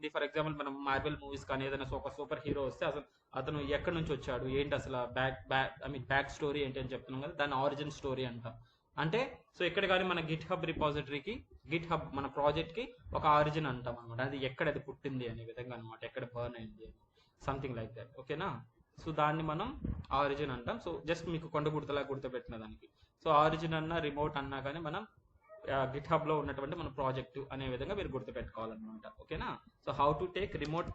ఏంటి, for example మనం Marvel movies కానీ ఏదైనా ఒక సూపర్ హీరో వస్తే అసలు అతను ఎక్కడి నుంచి వచ్చాడు ఏంటి అసలు బ్యాక్ స్టోరీ ఏంటి అని చెప్తున్నాం కదా, దాని ఆరిజిన్ స్టోరీ అంటాం. అంటే సో ఇక్కడ కానీ మన గిట్ హబ్ రిపాజిటరీకి, గిట్ హబ్ మన ప్రాజెక్ట్ కి ఒక ఆరిజిన్ అంటాం అనమాట. అది ఎక్కడ అది పుట్టింది అనే విధంగా అనమాట, ఎక్కడ బర్న్ అయింది సంథింగ్ లైక్ దట్. ఓకేనా, సో దాన్ని మనం ఆరిజిన్ అంటాం. సో జస్ట్ మీకు కొండ గుర్తులా గుర్తుపెట్టిన దానికి. సో ఆరిజిన్ అన్నా రిమోట్ అన్నా కానీ మనం గిట్ హబ్ లో ఉన్నటువంటి మన ప్రాజెక్ట్ అనే విధంగా మీరు గుర్తుపెట్టుకోవాలన్నమాట. ఓకేనా, so how to take remote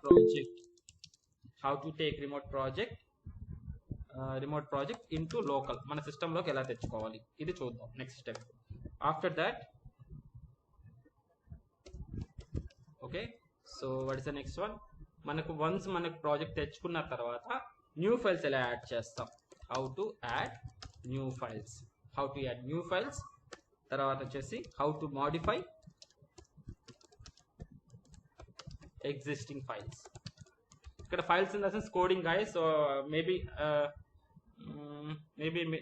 project into local, మన సిస్టమ్ లోకి ఎలా తెచ్చుకోవాలి ఇది చూద్దాం next step. After that okay, so what is the next one, మనకు ప్రాజెక్ట్ తెచ్చుకున్న తర్వాత న్యూ ఫైల్స్ ఎలా యాడ్ చేస్తాం, how to add new files. తర్వాత వచ్చేసి how to modify existing files. ఇక్కడ files in the sense coding guys. So maybe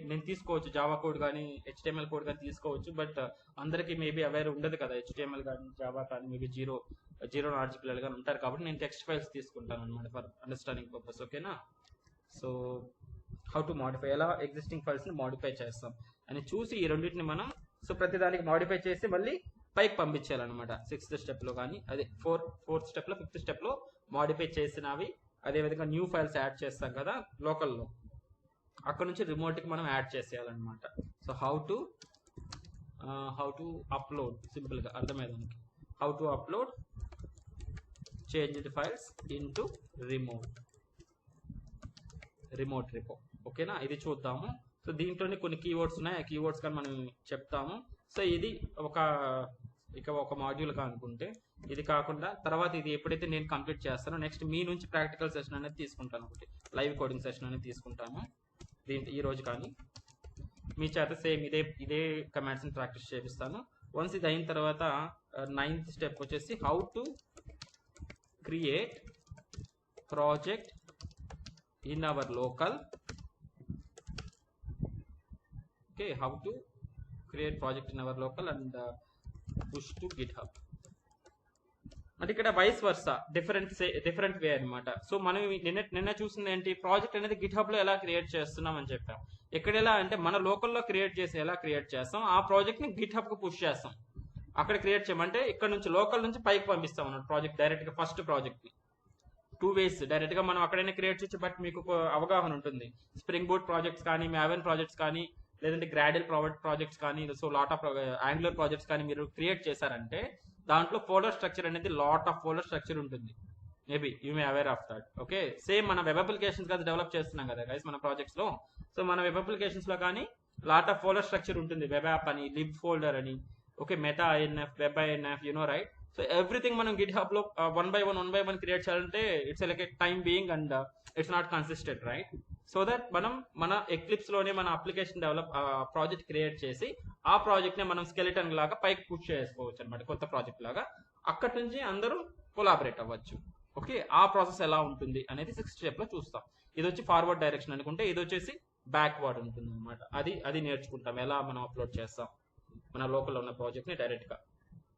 నేను తీసుకోవచ్చు జావా కోడ్ కానీ HTML కోడ్ కానీ తీసుకోవచ్చు, బట్ అందరికీ మేబీ అవేర్ ఉండదు కదా, HTML కానీ జావా కానీ మేబీ జీరో నాలెడ్జ్ పిల్లలు కానీ ఉంటారు. కాబట్టి నేను టెక్స్ట్ ఫైల్స్ తీసుకుంటాను అనమాట ఫర్ అండర్స్టాండింగ్ పర్పస్. ఓకేనా, సో హౌ టు మాడిఫై, ఎలా ఎగ్జిస్టింగ్ ఫైల్స్ ని మాడిఫై చేస్తాం అని చూసి ఈ రెండింటిని మనం సో ప్రతి దానికి మాడిఫై చేసి మళ్ళీ పైకి పంపించాలన్నమాట. 6th స్టెప్ లో కానీ అదే 4th స్టెప్ లో 5th స్టెప్ లో మాడిఫై చేసినవి. అదేవిధంగా న్యూ ఫైల్స్ యాడ్ చేస్తాం కదా లోకల్లో, అక్కడ నుంచి రిమోట్ కి మనం యాడ్ చేసేయాలన్నమాట. So how to upload, simple గా అర్థమయ్యేదానికి how to upload changed files into remote repo. ఓకేనా, ఇది చూద్దాము. సో దీంట్లోనే కొన్ని కీవర్డ్స్ ఉన్నాయి, ఆ కీవర్డ్స్ కానీ మనం చెప్తాము. సో ఇది ఒక మాడ్యూల్ గా అనుకుంటే, ఇది కాకుండా తర్వాత ఇది ఎప్పుడైతే నేను కంప్లీట్ చేస్తానో నెక్స్ట్ మీ నుంచి ప్రాక్టికల్ సెషన్ అనేది తీసుకుంటాను, ఒకటి లైవ్ కోడింగ్ సెషన్ అనేది తీసుకుంటాము ఈ రోజు. కానీ మీ చేత సేమ్ ఇదే కమాండ్స్ ని ప్రాక్టీస్ చేపిస్తాను. వన్స్ ఇది అయిన తర్వాత 9th స్టెప్ వచ్చేసి how to create project in our local. Okay, how to create project in our local and push to Git hub. అంటే ఇక్కడ వైస్ వర్సా డిఫరెంట్ వే అనమాట. సో మనం నిన్న చూసింది ఏంటి, ప్రాజెక్ట్ అనేది గిట్ హబ్ లో ఎలా క్రియేట్ చేస్తున్నాం అని చెప్పాం. ఇక్కడ ఎలా అంటే మన లోకల్లో ఎలా క్రియేట్ చేస్తాం, ఆ ప్రాజెక్ట్ ని గిట్ హబ్ కు పుష్ చేస్తాం. అక్కడ క్రియేట్ చేయమంటే ఇక్కడ నుంచి లోకల్ నుంచి పైకి పంపిస్తాం అన్నమాట ప్రాజెక్ట్ డైరెక్ట్ గా. ఫస్ట్ ప్రాజెక్ట్ ని 2 ways, డైరెక్ట్ గా మనం అక్కడైనా క్రియేట్ చేయొచ్చు, బట్ మీకు అవగాహన ఉంటుంది. స్ప్రింగ్ బూట్ ప్రాజెక్ట్స్ కానీ, మ్యావెన్ ప్రాజెక్ట్స్ కానీ, లేదంటే గ్రాడిల్ ప్రాజెక్ట్స్ కానీ, so lot of angular projects కానీ మీరు క్రియేట్ చేశారంటే దాంట్లో ఫోల్డర్ స్ట్రక్చర్ అనేది లాట్ ఆఫ్ ఫోల్డర్ స్ట్రక్చర్ ఉంటుంది. Maybe you may aware of that. Okay, same మన వెబ్ అప్లికేషన్స్ కదా డెవలప్ చేస్తున్నాం కదా గైస్ మన ప్రాజెక్ట్స్ లో. సో మన వెబ్ అప్లికేషన్స్ లో కానీ లాట్ ఆఫ్ ఫోల్డర్ స్ట్రక్చర్ ఉంటుంది, వెబ్ యాప్ అని, లిబ్ ఫోల్డర్ అని, okay, meta INF, web INF, right. So everything మనం గిట్ హబ్ లో 1 by 1 క్రియేట్ చేయాలంటే it's like A time being and it's not consistent, right. So that మనం మన eclipse లోనే మన అప్లికేషన్ ప్రాజెక్ట్ క్రియేట్ చేసి ఆ ప్రాజెక్ట్ ని మనం స్కెలిటన్ లాగా పైకి పుష్ చేసుకోవచ్చు అనమాట, కొత్త ప్రాజెక్ట్ లాగా. అక్కడి నుంచి అందరూ కొలాబరేట్ అవ్వచ్చు. ఓకే, ఆ ప్రాసెస్ ఎలా ఉంటుంది అనేది 6th స్టెప్ లో చూస్తాం. ఇది వచ్చి ఫార్వర్డ్ డైరెక్షన్ అనుకుంటే, ఇది వచ్చేసి బ్యాక్వర్డ్ ఉంటుంది అనమాట. అది నేర్చుకుంటాం, ఎలా మనం అప్లోడ్ చేస్తాం మన లోకల్ ఉన్న ప్రాజెక్ట్ ని డైరెక్ట్ గా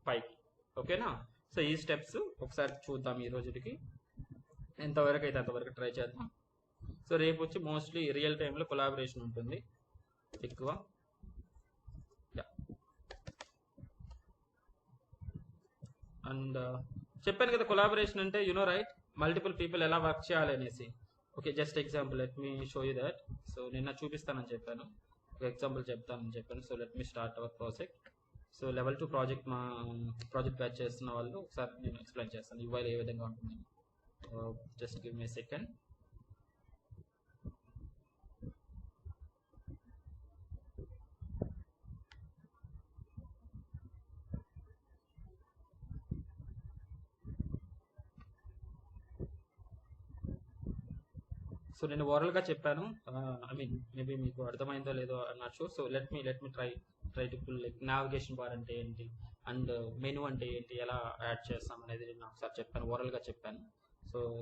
పైకి. ఓకేనా, సో ఈ స్టెప్స్ ఒకసారి చూద్దాం ఈ రోజుకి. ఎంతవరకు అయితే అంతవరకు ట్రై చేద్దాం. సో రేపు వచ్చి మోస్ట్లీ రియల్ టైంలో కొలాబరేషన్ ఉంటుంది ఎక్కువ. అండ్ చెప్పాను కదా కొలాబరేషన్ అంటే రైట్, మల్టిపుల్ పీపుల్ ఎలా వర్క్ చేయాలి అనేసి. Okay, just example let me show you that. So నిన్న చూపిస్తానని చెప్పాను, ఒక ఎగ్జాంపుల్ చెప్తానని చెప్పాను. So let me start our project. So level 2 project batch చేస్తున్న వాళ్ళు ఒకసారి నేను ఎక్స్ప్లెయిన్ చేస్తాను UI ఏ విధంగా ఉంటుంది. Just give me second. So నేను ఓరల్ గా చెప్పాను, ఐ మీన్ మేబీ మీకు అర్థమైందో లేదో not sure. So let me try to pull like navigation bar అంటే ఏంటి అండ్ మెనూ అంటే ఏంటి, ఎలా యాడ్ చేస్తాం అనేది నేను ఒకసారి చెప్పాను, ఓరల్ గా చెప్పాను.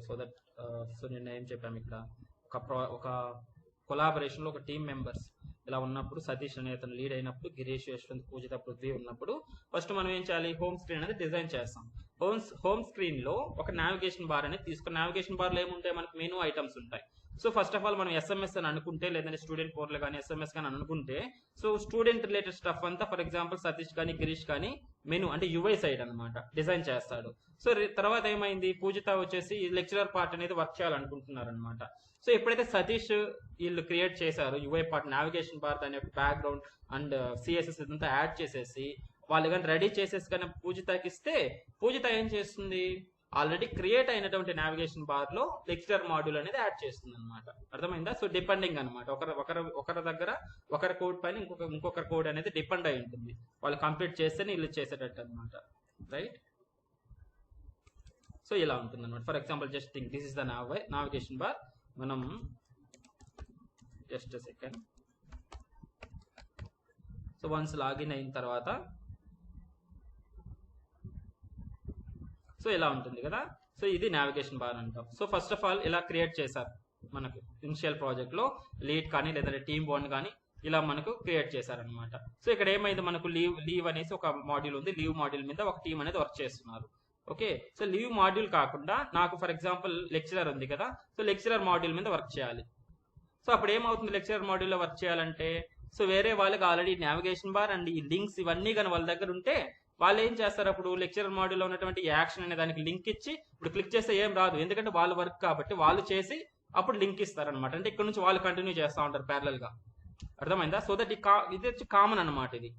సో దట్ సో నేను ఏం చెప్పాము, ఇక్కడ ఒక కొలాబరేషన్ లో ఒక టీమ్ మెంబర్స్ ఇలా ఉన్నప్పుడు, సతీష్ అనే అతను లీడ్ అయినప్పుడు, గిరీష్, యశ్వంత్, పూజిత, పృథ్వీ ఉన్నప్పుడు ఫస్ట్ మనం ఏం చేయాలి, హోమ్ స్క్రీన్ అనేది డిజైన్ చేస్తాం. హోమ్ స్క్రీన్ లో ఒక నావిగేషన్ బార్ అనేది తీసుకుని, నావిగేషన్ బార్ లో ఏముంటాయి, మనకు మెనూ ఐటమ్స్ ఉంటాయి. సో ఫస్ట్ ఆఫ్ ఆల్ మనం ఎస్ఎంఎస్ అని అనుకుంటే, లేదంటే స్టూడెంట్ పోర్టల్ కానీ ఎస్ఎంఎస్ కానీ అనుకుంటే, సో స్టూడెంట్ రిలేటెడ్ స్టఫ్ అంతా ఫర్ ఎగ్జాంపుల్ సతీష్ కానీ గిరీష్ కానీ మెనూ అంటే యుఐ సైడ్ అనమాట డిజైన్ చేస్తాడు. సో తర్వాత ఏమైంది, పూజిత వచ్చేసి లెక్చరర్ పార్ట్ అనేది వర్క్ చేయాలనుకుంటున్నారు అనమాట. సో ఎప్పుడైతే సతీష్ వీళ్ళు క్రియేట్ చేశారు యుఐ పార్ట్, నావిగేషన్ బార్ దాని యొక్క బ్యాక్గ్రౌండ్ అండ్ సిఎస్ఎస్ ఇదంతా యాడ్ చేసేసి వాళ్ళు కానీ రెడీ చేసేసి కానీ పూజితకి ఇస్తే, పూజిత ఏం చేస్తుంది, ఆల్రెడీ క్రియేట్ అయినటువంటి నావిగేషన్ బార్ లో లెక్చరర్ మాడ్యూల్ అనేది యాడ్ చేస్తుంది అనమాట. అర్థమైందా? సో డిపెండింగ్ అనమాట, ఒకరి దగ్గర ఒకరి కోడ్ పైన ఇంకొకరి కోడ్ అనేది డిపెండ్ అయి ఉంటుంది. వాళ్ళు కంప్లీట్ చేస్తేనే వీళ్ళు చేసేటట్టు అనమాట. రైట్? సో ఇలా ఉంటుంది అనమాట. For example just think this is the navigation bar. మనం just second. So once login అయిన తర్వాత సో ఇలా ఉంటుంది కదా. సో ఇది నావిగేషన్ బార్ అంటాం. సో ఫస్ట్ ఆఫ్ ఆల్ ఇలా క్రియేట్ చేశారు మనకు ఇనిషియల్ ప్రాజెక్ట్ లో, లీడ్ కానీ లేదంటే టీమ్ వన్ కానీ ఇలా మనకు క్రియేట్ చేశారనమాట. సో ఇక్కడ ఏమైంది, మనకు లీవ్ అనేసి ఒక మాడ్యూల్ ఉంది, లీవ్ మాడ్యూల్ మీద ఒక టీం అనేది వర్క్ చేస్తున్నారు. ఓకే, సో లీవ్ మాడ్యూల్ కాకుండా నాకు ఫర్ ఎగ్జాంపుల్ లెక్చరర్ ఉంది కదా, సో లెక్చరర్ మాడ్యూల్ మీద వర్క్ చేయాలి. సో అప్పుడు ఏమవుతుంది, లెక్చరర్ మాడ్యూల్లో వర్క్ చేయాలంటే, సో వేరే వాళ్ళకి ఆల్రెడీ నావిగేషన్ బార్ అండ్ ఈ లింక్స్ ఇవన్నీ కానీ వాళ్ళ దగ్గర ఉంటే వాళ్ళు ఏం చేస్తారు, అప్పుడు లెక్చరర్ మాడ్యూల్లో ఉన్నటువంటి యాక్షన్ అనే దానికి లింక్ ఇచ్చి, ఇప్పుడు క్లిక్ చేస్తే ఏం రాదు, ఎందుకంటే వాళ్ళ వర్క్ కాబట్టి వాళ్ళు చేసి అప్పుడు లింక్ ఇస్తారనమాట. అంటే ఇక్కడ నుంచి వాళ్ళు కంటిన్యూ చేస్తూ ఉంటారు ప్యారలల్ గా. అర్థమైందా? సో దట్ ఇది వచ్చి కామన్ అనమాట. ఇది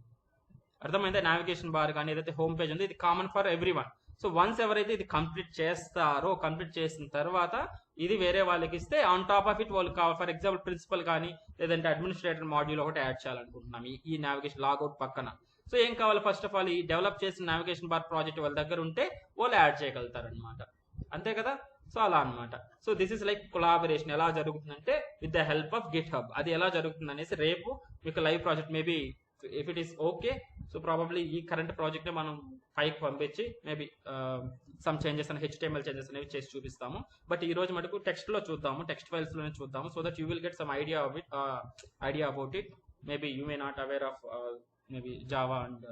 అర్థమైందా? నావిగేషన్ బార్ కానీ ఏదైతే హోమ్ పేజ్ ఉందో ఇది common for every one. So once ఎవరైతే ఇది కంప్లీట్ చేస్తారో, కంప్లీట్ చేసిన తర్వాత ఇది వేరే వాళ్ళకి ఇస్తే ఆన్ టాప్ ఆఫ్ ఇట్ వాళ్ళు ఫర్ ఎగ్జాంపుల్ ప్రిన్సిపల్ కానీ లేదంటే అడ్మినిస్ట్రేటర్ మాడ్యూల్ ఒకటి యాడ్ చేయాలనుకుంటున్నాం ఈ నావిగేషన్ లాగౌట్ పక్కన. సో ఏం కావాలి, ఫస్ట్ ఆఫ్ ఆల్ ఈ డెవలప్ చేసిన నావిగేషన్ బార్ ప్రాజెక్ట్ వాళ్ళ దగ్గర ఉంటే వాళ్ళు యాడ్ చేయగలుగుతారు అనమాట. అంతే కదా? సో అలా అనమాట. So this is like collaboration. ఎలా జరుగుతుందంటే with the help of Git hub. అది ఎలా జరుగుతుంది అనేసి రేపు మీకు live project maybe if it is okay, so probably ఈ కరెంట్ ప్రాజెక్ట్ ని మనం పైకి పంపించి మేబీ సమ్ చేంజెస్ అని HTML చేంజెస్ అనేవి చేసి చూపిస్తాము. బట్ ఈ రోజు మటుకు టెక్స్ట్ లో చూద్దాము, టెక్స్ట్ ఫైల్స్ లోనే చూద్దాము. So that you will get some idea about it. Maybe you may not aware of maybe Java and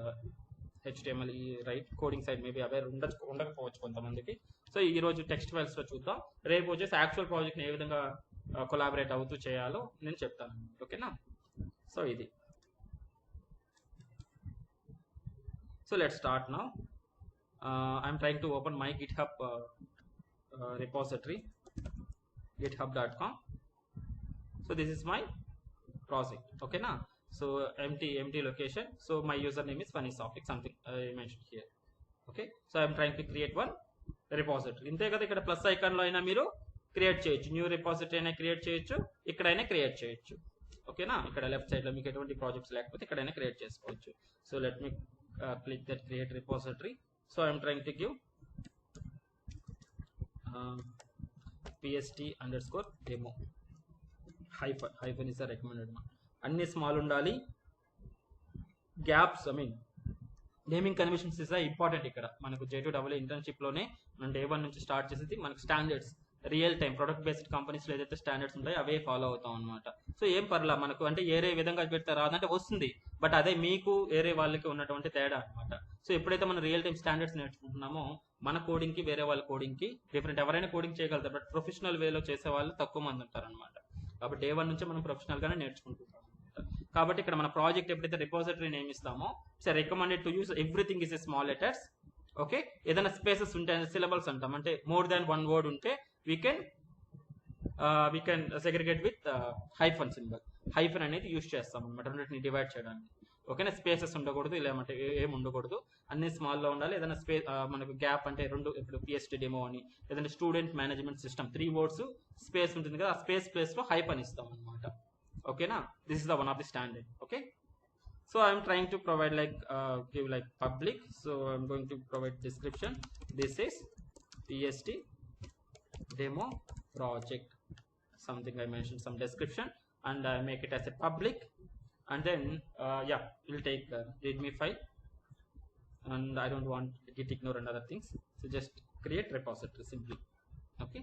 HTML ఈ right coding side maybe aware ఉండకపోవచ్చు కొంతమందికి. సో ఈ రోజు టెక్స్ట్ ఫైల్స్ లో చూద్దాం. రేపు వచ్చేసి యాక్చువల్ ప్రాజెక్ట్ ని ఏ విధంగా కొలాబరేట్ అవుతూ చేయాలో నేను చెప్తాను. ఓకేనా? సో ఇది. So let's start now. I'm trying to open my GitHub repository, github.com. So this is my project. Okay na? So empty location. So my username is funnysoft, something I mentioned here. Okay, so I'm trying to create one repository. ఇంతే కదా, ఇక్కడ plus icon లో అయినా మీరు create చేయొచ్చు, new repository అయినా create చేయొచ్చు, ఇక్కడైనా క్రియేట్ చేయొచ్చు. ఓకేనా? ఇక్కడ లెఫ్ట్ సైడ్ లో మీకు ఎటువంటి ప్రాజెక్ట్స్ లేకపోతే ఇక్కడైనా క్రియేట్ చేసుకోవచ్చు. So let me click that create repository. So I am trying to give pst_demo hyphen is a recommended one. అన్ని స్మాల్ ఉండాలి, gaps naming conventions is important. ఇక్కడ మనకు J2EE ఇంటర్న్షిప్ లోనే మనం డే 1 నుంచి స్టార్ట్ చేసేది మనకు standards, real time product based companies లో ఏదైతే స్టాండర్డ్స్ ఉంటాయో అవే ఫాలో అవుతాం అనమాట. సో ఏం పర్లా మనకు, అంటే ఏరే విధంగా పెడితే రాదంటే వస్తుంది, బట్ అదే మీకు ఏరే వాళ్ళకి ఉన్నటువంటి తేడా అనమాట. సో ఎప్పుడైతే మనం రియల్ టైం స్టాండర్డ్స్ నేర్చుకుంటున్నామో మన కోడింగ్ కి వేరే వాళ్ళ కోడింగ్ కి డిఫరెంట్. ఎవరైనా కోడింగ్ చేయగలుగుతారు, బట్ ప్రొఫెషనల్ వేలో చేసే వాళ్ళు తక్కువ మంది ఉంటారు అనమాట. కాబట్టి డే 1 నుంచి మనం ప్రొఫెషనల్ గానే నేర్చుకుంటున్నాం. కాబట్టి ఇక్కడ మన ప్రాజెక్ట్ ఎప్పుడైతే రిపోజిటరీ నేమ్ ఇస్తామో, so recommended to use everything is a small letters. Okay, ఏదైనా స్పేసెస్ ఉంటే సిలబల్స్ అంటాం, అంటే మోర్ దాన్ 1 వర్డ్ ఉంటే we can segregate with hyphen symbol. Hyphen అనేది యూజ్ చేస్తాం అనమాట రెండింటిని డివైడ్ చేయడానికి. ఓకేనా? స్పేసెస్ ఉండకూడదు, ఇలా అంటే ఏం ఉండకూడదు, అన్ని స్మాల్ లో ఉండాలి. ఏదైనా మనకు గ్యాప్ అంటే రెండు, ఇప్పుడు PST డెమో అని ఏదైనా student management system 3 words space ఉంటుంది కదా, ఆ ప్లేస్ లో హైపన్ ఇస్తాం అనమాట. ఓకేనా? This is the one of the standard. Okay, so I'm trying to provide like give like public. So I'm going to provide description. This is PST demo project, something I mentioned some description, and I make it as a public, and then yeah, we'll take readme file, and I don't want git ignore and other things, so just create repository simply. Okay,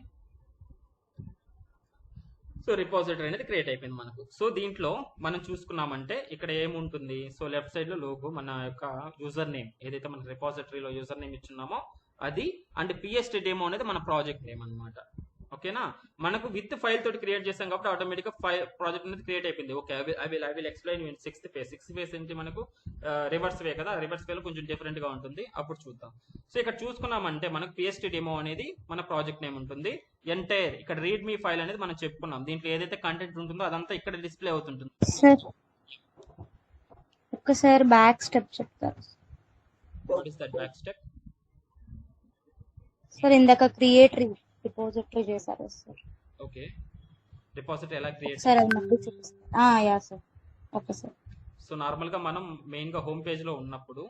so repository అనేది create అయిపోయింది మనకు. So దీంట్లో మనం చూసుకున్నామంటే ఇక్కడ ఏముంటుంది, so left side లో logo, మన యొక్క యూజర్ నేమ్ ఏదైతే మన రిపోజిటరీలో యూజర్ నేమ్ ఇచ్చున్నామో అది, అండ్ పిఎస్టీ డెమో అనేది మన ప్రాజెక్ట్ నేమ్ అనమాట. ఓకేనా, మనకు విత్ ఫైల్ తోటి క్రియేట్ చేసాం కాబట్టి ఆటోమేటిక్ గా ప్రాజెక్ట్ అనేది క్రియేట్ అయిపోయింది. Okay, I will explain in sixth phase ఏంటి మనకు రివర్స్ వే కదా, రివర్స్ వేలో కొంచెం డిఫరెంట్ గా ఉంటుంది, అప్పుడు చూద్దాం. సో ఇక్కడ చూసుకున్నామంటే మనకు పిఎస్టీ డెమో అనేది మన ప్రాజెక్ట్ నేమ్ ఉంటుంది. ఎంటైర్ ఇక్కడ రీడ్ మీ ఫైల్ అనేది మనం చెప్పుకున్నాం, దీంట్లో ఏదైతే కంటెంట్ ఉంటుందో అదంతా ఇక్కడ డిస్ప్లే అవుతుంటుంది. సార్ ఒక్కసారి బ్యాక్ స్టెప్ చెప్తారు. What is that back step? Sir ఇందాక క్రియేట్ రిపోజిటరీ చేశారు సార్. ఓకే, రిపోజిటరీ ఎలా క్రియేట్ సార్ అది మళ్ళీ చూపిస్తాను. Yeah sir, okay sir. So normal గా మనం మెయిన్ గా హోమ్ పేజ్ లో ఉన్నప్పుడు,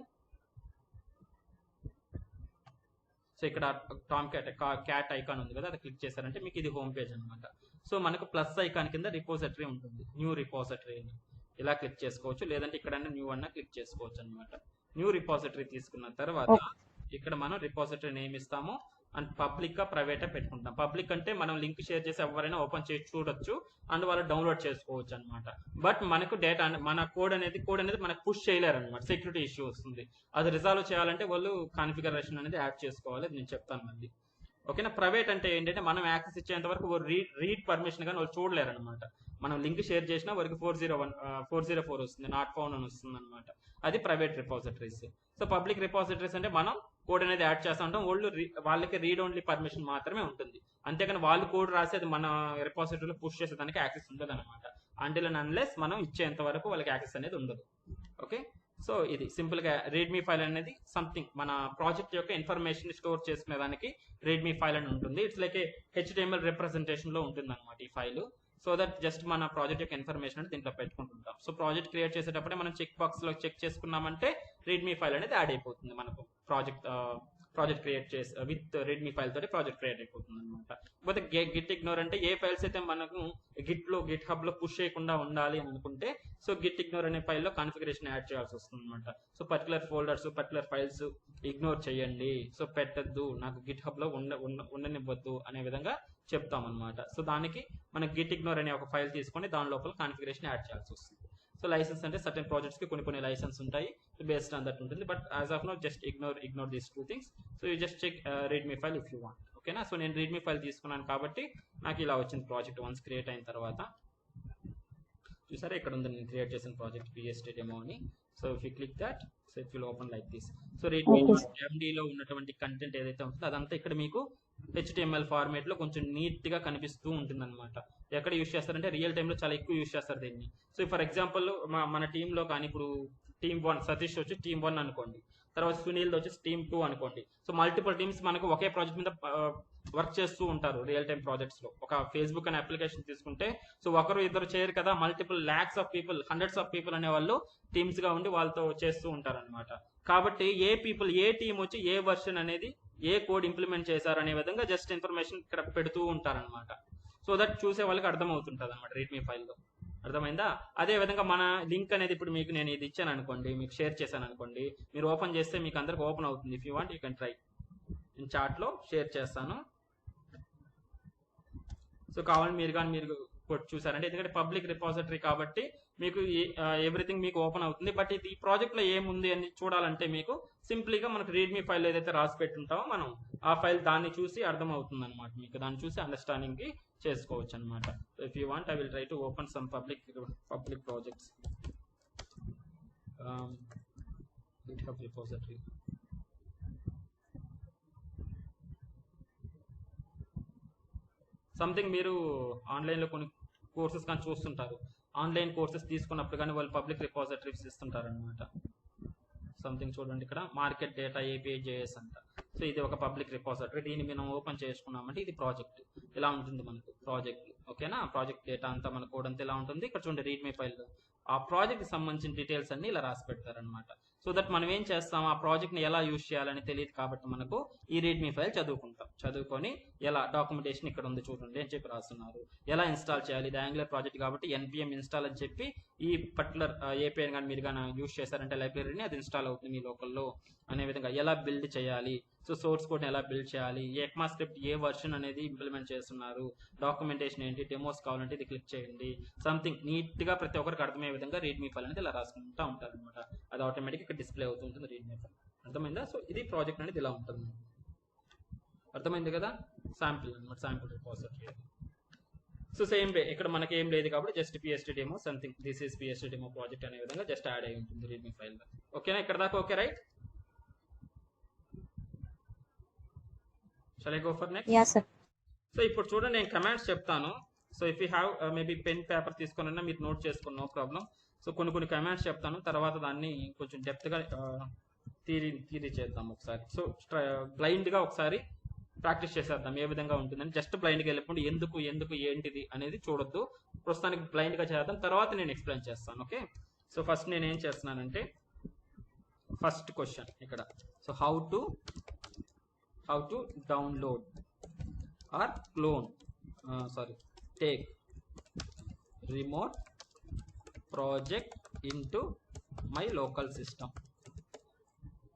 సో ఇక్కడ టామ్ క్యాట్ ఐకాన్ ఉంది కదా, అది క్లిక్ చేశారంటే మీకు ఇది హోమ్ పేజ్ అనమాట. సో మనకు ప్లస్ ఐకాన్ కింద రిపోజిటరీ ఉంటుంది, న్యూ రిపోజిటరీ అని ఇలా క్లిక్ చేసుకోవచ్చు, లేదంటే ఇక్కడ న్యూ అన్న క్లిక్ చేసుకోవచ్చు అనమాట. న్యూ రిపోజిటరీ తీసుకున్న తర్వాత ఇక్కడ మనం రిపోజిటరీ నేమ్ ఇస్తాము, అండ్ పబ్లిక్ గా ప్రైవేట్ పెట్టుకుంటాం. పబ్లిక్ అంటే మనం లింక్ షేర్ చేసి ఎవరైనా ఓపెన్ చేసి చూడొచ్చు అండ్ వాళ్ళు డౌన్లోడ్ చేసుకోవచ్చు అనమాట. బట్ మనకు డేటా మన కోడ్ అనేది మనకు పుష్ చేయలేరు అనమాట, సెక్యూరిటీ ఇష్యూ వస్తుంది. అది రిజాల్వ్ చేయాలంటే వాళ్ళు కాన్ఫిగరేషన్ అనేది యాడ్ చేసుకోవాలి, నేను చెప్తాను మళ్ళీ. ఓకేనా, ప్రైవేట్ అంటే ఏంటంటే మనం యాక్సెస్ ఇచ్చేంత వరకు రీడ్ పర్మిషన్ కానీ వాళ్ళు చూడలేరు అనమాట. మనం లింక్ షేర్ చేసినా వరకు 404 వస్తుంది, నాట్ ఫౌండ్ అని వస్తుంది అనమాట. అది private repositories. So public repositories అంటే మనం కోడ్ అనేది యాడ్ చేస్తూ ఉంటాం, వాళ్ళకి రీడ్ ఓన్లీ పర్మిషన్ మాత్రమే ఉంటుంది, అంతేకాని వాళ్ళు కోడ్ రాసేది మన రిపోజిటరీలో పుష్ చేసేదానికి యాక్సెస్ ఉండదు అనమాట. అంటిల్ అండ్ అన్లెస్ మనం ఇచ్చేంత వరకు వాళ్ళకి యాక్సెస్ అనేది ఉండదు. ఓకే, సో ఇది సింపుల్ గా రీడ్మీ ఫైల్ అనేది సంథింగ్ మన ప్రాజెక్ట్ యొక్క ఇన్ఫర్మేషన్ స్టోర్ చేసుకునే దానికి రీడ్మీ ఫైల్ అని ఉంటుంది. ఇట్స్ లైక్ HTML రిప్రజెంటేషన్ లో ఉంటుంది అనమాట ఈ ఫైల్. సో దట్ జస్ట్ మన ప్రాజెక్ట్ యొక్క ఇన్ఫర్మేషన్ అనేది దీంట్లో పెట్టుకుంటుంటాం. సో ప్రాజెక్ట్ క్రియేట్ చేసేటప్పుడే మనం చెక్ బాక్స్ లో చెక్ చేసుకున్నామంటే రీడ్మీ ఫైల్ అనేది యాడ్ అయిపోతుంది మనకు. ప్రాజెక్ట్ క్రియేట్ చేసి విత్ రీడ్మీ ఫైల్ తోటి ప్రాజెక్ట్ క్రియేట్ అయిపోతుంది అనమాట. కాకపోతే గిట్ ఇగ్నోర్ అంటే ఏ ఫైల్స్ అయితే మనకు గిట్ హబ్ లో పుష్ చేయకుండా ఉండాలి అని అనుకుంటే, సో గిట్ ఇగ్నోర్ అనే ఫైల్లో కాన్ఫిగరేషన్ యాడ్ చేయాల్సి వస్తుంది అనమాట. So particular folders particular files ignore చేయండి, సో పెట్టద్దు, నాకు గిట్ హబ్ లో ఉండనివ్వద్దు అనే విధంగా చెప్తాం అనమాట. సో దానికి మనకి గిట్ ఇగ్నోర్ అనే ఒక ఫైల్ తీసుకొని దాని లోపల కాన్ఫిగరేషన్ యాడ్ చేయాల్సి వస్తుంది. సో లైసెన్స్ అంటే సర్టెన్ ప్రాజెక్ట్స్ కి కొన్ని లైసెన్స్ ఉంటాయి, బేస్డ్ ఆన్ దట్ ఉంటుంది. But as of now just ignore these two things. So you just check readme file if you want. ఓకేనా, సో నేను రీడ్మీ ఫైల్ తీసుకున్నాను కాబట్టి నాకు ఇలా వచ్చింది ప్రాజెక్ట్ వన్స్ క్రియేట్ అయిన తర్వాత. చూసారా, ఇక్కడ ఉంది నేను క్రియేట్ చేసిన ప్రాజెక్ట్ పిఎస్టీ డెమో అని. So if you click that, so it will open like this. So readme ఎండీలో ఉన్నటువంటి కంటెంట్ ఏదైతే ఉంటుందో అదంతా ఇక్కడ మీకు HTML ఫార్మేట్ లో కొంచెం నీట్ గా కనిపిస్తూ ఉంటుంది అనమాట. ఎక్కడ యూజ్ చేస్తారంటే రియల్ టైమ్ లో చాలా ఎక్కువ యూజ్ చేస్తారు దీన్ని. సో ఫర్ ఎగ్జాంపుల్ మన టీమ్ లో కానీ ఇప్పుడు టీమ్ 1 సతీష్ వచ్చి టీమ్ 1 అనుకోండి, తర్వాత సునీల్ వచ్చేసి టీమ్ 2 అనుకోండి. సో మల్టిపుల్ టీమ్స్ మనకు ఒకే ప్రాజెక్ట్ మీద వర్క్ చేస్తూ ఉంటారు రియల్ టైమ్ ప్రాజెక్ట్స్ లో. ఒక ఫేస్బుక్ అనే అప్లికేషన్ తీసుకుంటే, సో ఒకరు ఇద్దరు చేయరు కదా, multiple lakhs of people, hundreds of people అనే వాళ్ళు టీమ్స్ గా ఉండి వాళ్ళతో చేస్తూ ఉంటారు అనమాట. కాబట్టి ఏ టీమ్ వచ్చి ఏ వర్షన్ అనేది ఏ కోడ్ ఇంప్లిమెంట్ చేశారు అనే విధంగా జస్ట్ ఇన్ఫర్మేషన్ ఇక్కడ పెడుతూ ఉంటారనమాట. సో దట్ చూసే వాళ్ళకి అర్థమవుతుంటది అనమాట రీడ్మీ ఫైల్లో. అర్థమైందా? అదే విధంగా మన లింక్ అనేది ఇప్పుడు మీకు నేను ఇది ఇచ్చాను అనుకోండి, మీకు షేర్ చేశాను అనుకోండి, మీరు ఓపెన్ చేస్తే మీకు అందరికి ఓపెన్ అవుతుంది. If you want you can try. నేను చాట్ లో షేర్ చేస్తాను. సో కావాలని మీరు చూసారంటే, ఎందుకంటే పబ్లిక్ రిపోజిటరీ కాబట్టి మీకు ఎవ్రీథింగ్ మీకు ఓపెన్ అవుతుంది. బట్ ఇది ఈ ప్రాజెక్ట్ లో ఏముంది అని చూడాలంటే మీకు సింప్లీగా మనకు రీడ్మీ ఫైల్ ఏదైతే రాసి పెట్టుంటామో మనం ఆ ఫైల్ దాన్ని చూసి అర్థం అవుతుంది అనమాట. మీకు దాన్ని చూసి అండర్స్టాండింగ్ కి చేసుకోవచ్చు అనమాట. If you want I will try to open some public projects. GitHub repository. Something మీరు ఆన్లైన్లో కొన్ని కోర్సెస్ కానీ చూస్తుంటారు, ఆన్లైన్ కోర్సెస్ తీసుకున్నప్పుడు కానీ వాళ్ళు పబ్లిక్ రిపోజిటరీస్ ఇస్తుంటారు అనమాట. సంథింగ్ చూడండి, ఇక్కడ మార్కెట్ డేటా API JS అంట. సో ఇది ఒక పబ్లిక్ రిపోజిటరీ, దీన్ని మనం ఓపెన్ చేసుకున్నామంటే ఇది ప్రాజెక్ట్ ఇలా ఉంటుంది మనకు ప్రాజెక్ట్. ఓకేనా, ప్రాజెక్ట్ డేటా అంతా మన కోడ్ అంతా ఇలా ఉంటుంది. ఇక్కడ చూడండి రీడ్మీ ఫైల్, ఆ ప్రాజెక్ట్ సంబంధించిన డీటెయిల్స్ అన్ని ఇలా రాసి పెడతారనమాట. సో దట్ మనం ఏం చేస్తాం, ఆ ప్రాజెక్ట్ ని ఎలా యూజ్ చేయాలని తెలియదు కాబట్టి మనకు ఈ రీడ్మీ ఫైల్ చదువుకుంటాం. చదువుకొని ఎలా డాక్యుమెంటేషన్ ఇక్కడ ఉంది చూడండి అని చెప్పి రాస్తున్నారు, ఎలా ఇన్స్టాల్ చేయాలి. ఇది యాంగులర్ ప్రాజెక్ట్ కాబట్టి NPM ఇన్స్టాల్ అని చెప్పి ఈ పర్టికులర్ API కానీ మీరు కానీ యూజ్ చేశారంటే లైబ్రరీని, అది ఇన్స్టాల్ అవుతుంది మీ లోకల్లో అనే విధంగా. ఎలా బిల్డ్ చేయాలి, సో సోర్స్ కోడ్ ఎలా బిల్డ్ చేయాలి, ECMAScript ఏ వర్షన్ అనేది ఇంప్లిమెంట్ చేస్తున్నారు, డాక్యుమెంటేషన్ ఏంటి, డెమోస్ కావాలంటే ఇది క్లిక్ చేయండి. సంథింగ్ నీట్ గా ప్రతి ఒక్కరికి అర్థమయ్యే విధంగా రీడ్మీ ఫైల్ అనేది ఇలా రాసుకుంటూ ఉంటారు అనమాట. అది ఆటోమేటిక్ ఇక్కడ డిస్ప్లే అవుతుంటుంది రీడ్మీ ఫైల్. అర్థమైందా? సో ఇది ప్రాజెక్ట్ అనేది ఇలా ఉంటుంది. అర్థమైంది కదా, శాంపిల్ అనమాట, sample repository. So same way ఇక్కడ మనకి ఏం లేదు కాబట్టి just PST demo something this is PST demo project అనే విధంగా జస్ట్ యాడ్ అయి ఉంటుంది రీడ్మీ ఫైల్. ఓకేనా, ఇక్కడ దాకా okay right? Shall I go for next? Yeah sir. So ఇప్పుడు చూడండి నేను కమాండ్స్ చెప్తాను. So if you have maybe pen paper తీసుకున్నా మీరు నోట్ చేసుకున్న నో ప్రాబ్లం. సో కొన్ని కమాండ్స్ చెప్తాను, తర్వాత దాన్ని కొంచెం డెప్త్గా థియరీ చేద్దాం ఒకసారి. సో బ్లైండ్గా ఒకసారి ప్రాక్టీస్ చేసేద్దాం ఏ విధంగా ఉంటుందని. జస్ట్ బ్లైండ్గా వెళ్ళిపోండి, ఎందుకు ఏంటిది అనేది చూడొద్దు. ప్రస్తుతానికి బ్లైండ్గా చేద్దాం, తర్వాత నేను ఎక్స్ప్లెయిన్ చేస్తాను. ఓకే, సో ఫస్ట్ నేను ఏం చేస్తున్నానంటే ఫస్ట్ క్వశ్చన్ ఇక్కడ. So how to download or clone take remote project into my local system.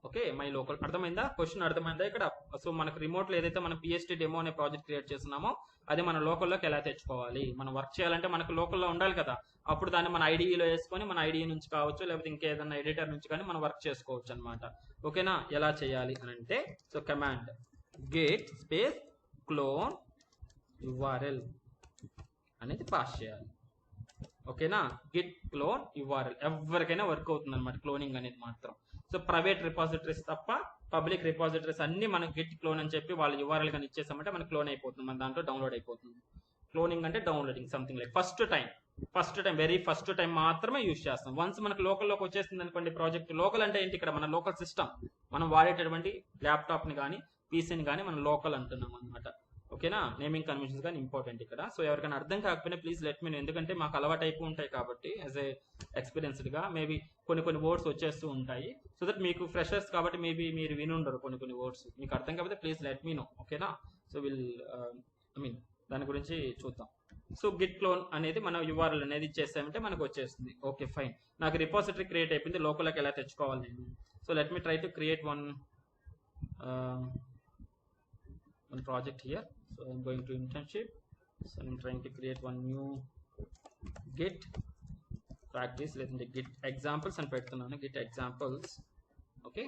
Okay, my local. అర్థమైందా? క్వశ్చన్ అర్థమైందా ఇక్కడ? సో మనకు రిమోట్లో ఏదైతే మనం PST డెమో అనే ప్రాజెక్ట్ క్రియేట్ చేస్తున్నామో అది మన లోకల్లోకి ఎలా తెచ్చుకోవాలి? మనం వర్క్ చేయాలంటే మనకు లోకల్లో ఉండాలి కదా, అప్పుడు దాన్ని మన IDEలో వేసుకొని మన IDE నుంచి కావచ్చు లేకపోతే ఇంకేదన్నా ఎడిటర్ నుంచి కానీ మనం వర్క్ చేసుకోవచ్చు అనమాట. ఓకేనా, ఎలా చేయాలి అని అంటే so command git space clone URL అనేది పాస్ చేయాలి. ఓకేనా, గిట్ క్లోన్ URL ఎవరికైనా వర్క్ అవుతుంది అనమాట క్లోనింగ్ అనేది మాత్రం. సో ప్రైవేట్ రిపాజిటరీస్ తప్ప పబ్లిక్ రిపాజిటరీస్ అన్ని మనం గిట్ క్లోన్ అని చెప్పి వాళ్ళు URL కానీ ఇచ్చేసామంటే మనకి క్లోన్ అయిపోతుంది, మన దాంట్లో డౌన్లోడ్ అయిపోతుంది. క్లోనింగ్ అంటే downloading something like first time very first time మాత్రమే యూజ్ చేస్తాం. వన్స్ మనకు లోకల్లోకి వచ్చేస్తుంది అనుకోండి ప్రాజెక్ట్. లోకల్ అంటే ఏంటి? ఇక్కడ మన లోకల్ సిస్టమ్, మనం వాడేటటువంటి ల్యాప్టాప్ని కానీ PCని కానీ మనం లోకల్ అంటున్నాం అనమాట. ఓకేనా, నేమింగ్ కన్వెన్షన్స్ కానీ ఇంపార్టెంట్ ఇక్కడ. సో ఎవరికైనా అర్థం కాకపోయినా ప్లీజ్ లెట్ మీ నో, ఎందుకంటే మాకు అలవాటు అయిపో ఉంటాయి కాబట్టి యాజ్ ఏ ఎక్స్పీరియన్స్డ్గా మేబీ కొన్ని వర్డ్స్ వచ్చేస్తూ ఉంటాయి. సో దట్ మీకు ఫ్రెషర్స్ కాబట్టి మేబీ మీరు వినుండరు కొన్ని వర్డ్స్, మీకు అర్థం కాకపోతే ప్లీజ్ లెట్ మీ నో. ఓకేనా, సో దాని గురించి చూద్దాం. సో గిట్ క్లోన్ అనేది మన URL అనేది ఇచ్చేసామంటే మనకు వచ్చేస్తుంది. ఓకే ఫైన్, నాకు రిపోజిటరీ క్రియేట్ అయిపోయింది, లోకల్లోకి ఎలా తెచ్చుకోవాలి నేను? So let me try to create one project here. So I'm going to internship. So I'm trying to create one new git practice. Let me git examples and పెడుతున్నాను git examples. Okay,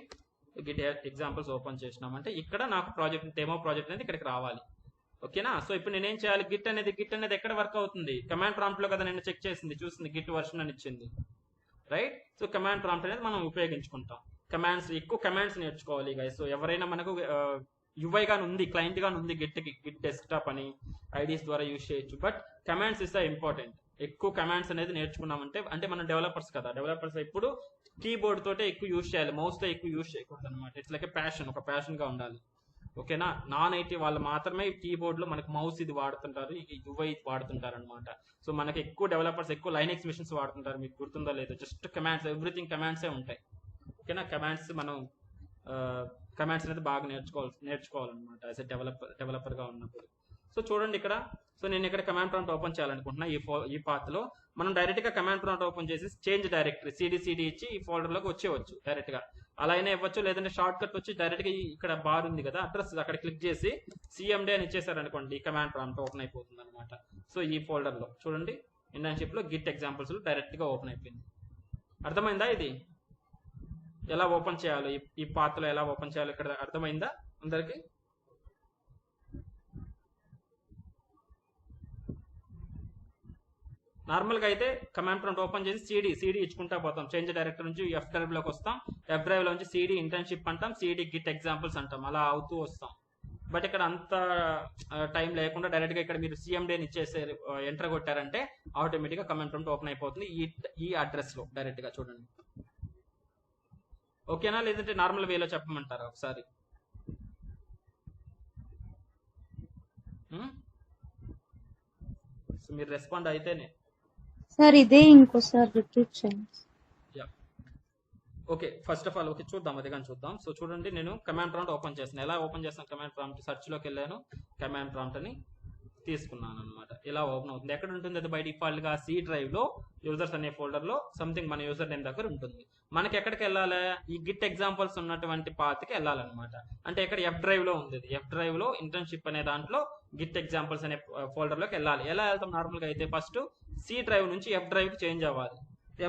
git examples open చేసినామంటే ఇక్కడ నాకు project demo project అనేది ఇక్కడికి రావాలి. ఓకేనా, so ఇప్పుడు నేనేం చేయాలి? గిట్ అనేది ఎక్కడ వర్క్ అవుతుంది? కమాండ్ ప్రాంప్ట్ లో కదా నేను చెక్ చేసింది, చూసింది గిట్ వర్షన్ అని ఇచ్చింది రైట్. సో కమాండ్ ప్రాంప్ట్ అనేది మనం ఉపయోగించుకుంటాం. ఎక్కువ కమాండ్స్ నేర్చుకోవాలి గైస్. సో ఎవరైనా మనకు UI గాని ఉంది, క్లయింట్ గాని ఉంది, గిట్ డెస్క్టాప్ అని IDEs ద్వారా యూజ్ చేయొచ్చు. But commands is the important. ఎక్కువ కమాండ్స్ అనేది నేర్చుకున్నామంటే అంటే మనం డెవలపర్స్ కదా, డెవలపర్స్ ఇప్పుడు కీబోర్డ్ తోటే ఎక్కువ యూజ్ చేయాలి, మౌస్ తో ఎక్కువ యూజ్ చేయకూడదు అనమాట. ఇట్స్ లైక్ ఒక ప్యాషన్ గా ఉండాలి. ఓకేనా, నాన్ IT వాళ్ళు మాత్రమే కీబోర్డ్ లో మనకి మౌస్ ఇది వాడుతుంటారు, UI వాడుతుంటారు అనమాట. సో మనకి ఎక్కువ డెవలపర్స్ ఎక్కువ లైనెక్స్ మిషన్స్ వాడుతుంటారు, మీకు గుర్తుందో లేదో. జస్ట్ కమాండ్స్, ఎవ్రీథింగ్ కమాండ్సే ఉంటాయి. ఓకేనా, కమాండ్స్ అనేది బాగా నేర్చుకోవాలన్నమాట యాజ్ ఎ డెవలపర్గా ఉన్నప్పుడు. సో చూడండి ఇక్కడ, సో నేను ఇక్కడ కమాండ్ ప్రాంప్ట్ ఓపెన్ చేయాలనుకుంటున్నా. ఈ పాత్లో మనం డైరెక్ట్గా కమాండ్ ప్రాంప్ట్ ఓపెన్ చేసి చేంజ్ డైరెక్టరీ CD ఇచ్చి ఈ ఫోల్డర్లోకి వచ్చేవచ్చు డైరెక్ట్గా. అలా అయినా ఇవ్వచ్చు, లేదంటే షార్ట్ కట్ వచ్చి డైరెక్ట్గా ఇక్కడ బార్ ఉంది కదా అడ్రస్, అక్కడ క్లిక్ చేసి CMD అని ఇచ్చేసారనుకోండి, కమాండ్ ప్రాంప్ట్ ఓపెన్ అయిపోతుంది అనమాట. సో ఈ ఫోల్డర్లో చూడండి ఇంటర్న్షిప్లో గిట్ ఎగ్జాంపుల్స్ డైరెక్ట్గా ఓపెన్ అయిపోయింది. అర్థమైందా? ఇది ఎలా ఓపెన్ చేయాలో, ఈ పాత్రలో ఎలా ఓపెన్ చేయాలో ఇక్కడ అర్థమైందా అందరికి? నార్మల్గా అయితే కమాండ్ ప్రాంప్ట్ ఓపెన్ చేసి CD ఇచ్చుకుంటా పోతాం. చేంజ్ డైరెక్టర్ నుంచి F డ్రైవ్లోకి వస్తాం, F డ్రైవ్ నుంచి CD ఇంటర్న్షిప్ అంటాం, CD గిట్ ఎగ్జాంపుల్స్ అంటాం, అలా అవుతూ వస్తాం. బట్ ఇక్కడ అంత టైం లేకుండా డైరెక్ట్గా ఇక్కడ మీరు CMD అని ఇచ్చేసి ఎంటర్ కొట్టారంటే ఆటోమేటిక్గా కమాండ్ ప్రాంప్ట్ ఓపెన్ అయిపోతుంది ఈ అడ్రస్లో డైరెక్ట్గా. చూడండి ఓకేనా, లేదంటే నార్మల్ వేలో చెప్పమంటారా ఒకసారి? సో మీరు రెస్పాండ్ అయితేనే సార్ ఇదే ఇంకోసారి రిపీట్ చేయండి. Okay, first of all okay చూద్దాం, అది కానీ చూద్దాం. సో చూడండి నేను కమాండ్ ప్రాంప్ట్ ఓపెన్ చేస్తాను. ఎలా ఓపెన్ చేస్తాను? కమాండ్ ప్రాంప్ట్ సెర్చ్లోకి వెళ్ళాను, కమాండ్ ప్రాంప్ట్ అని తీసుకున్నాను అనమాట. ఇలా ఓపెన్ అవుతుంది. ఎక్కడ ఉంటుంది అది? బై డిఫాల్ట్ గా C డ్రైవ్ లో యూజర్స్ అనే ఫోల్డర్ లో సంథింగ్ మన యూజర్ నేమ్ దగ్గర ఉంటుంది. మనకి ఎక్కడికి వెళ్ళాలి? ఈ గిట్ ఎగ్జాంపుల్స్ ఉన్నటువంటి పాత్కి వెళ్ళాలన్నమాట. అంటే ఇక్కడ F డ్రైవ్ లో ఉంది, F డ్రైవ్ లో ఇంటర్న్షిప్ అనే దాంట్లో గిట్ ఎగ్జాంపుల్స్ అనే ఫోల్డర్ లోకి వెళ్ళాలి. ఎలా వెళ్తాం? నార్మల్ గా అయితే ఫస్ట్ C డ్రైవ్ నుంచి F డ్రైవ్ కి చేంజ్ అవ్వాలి.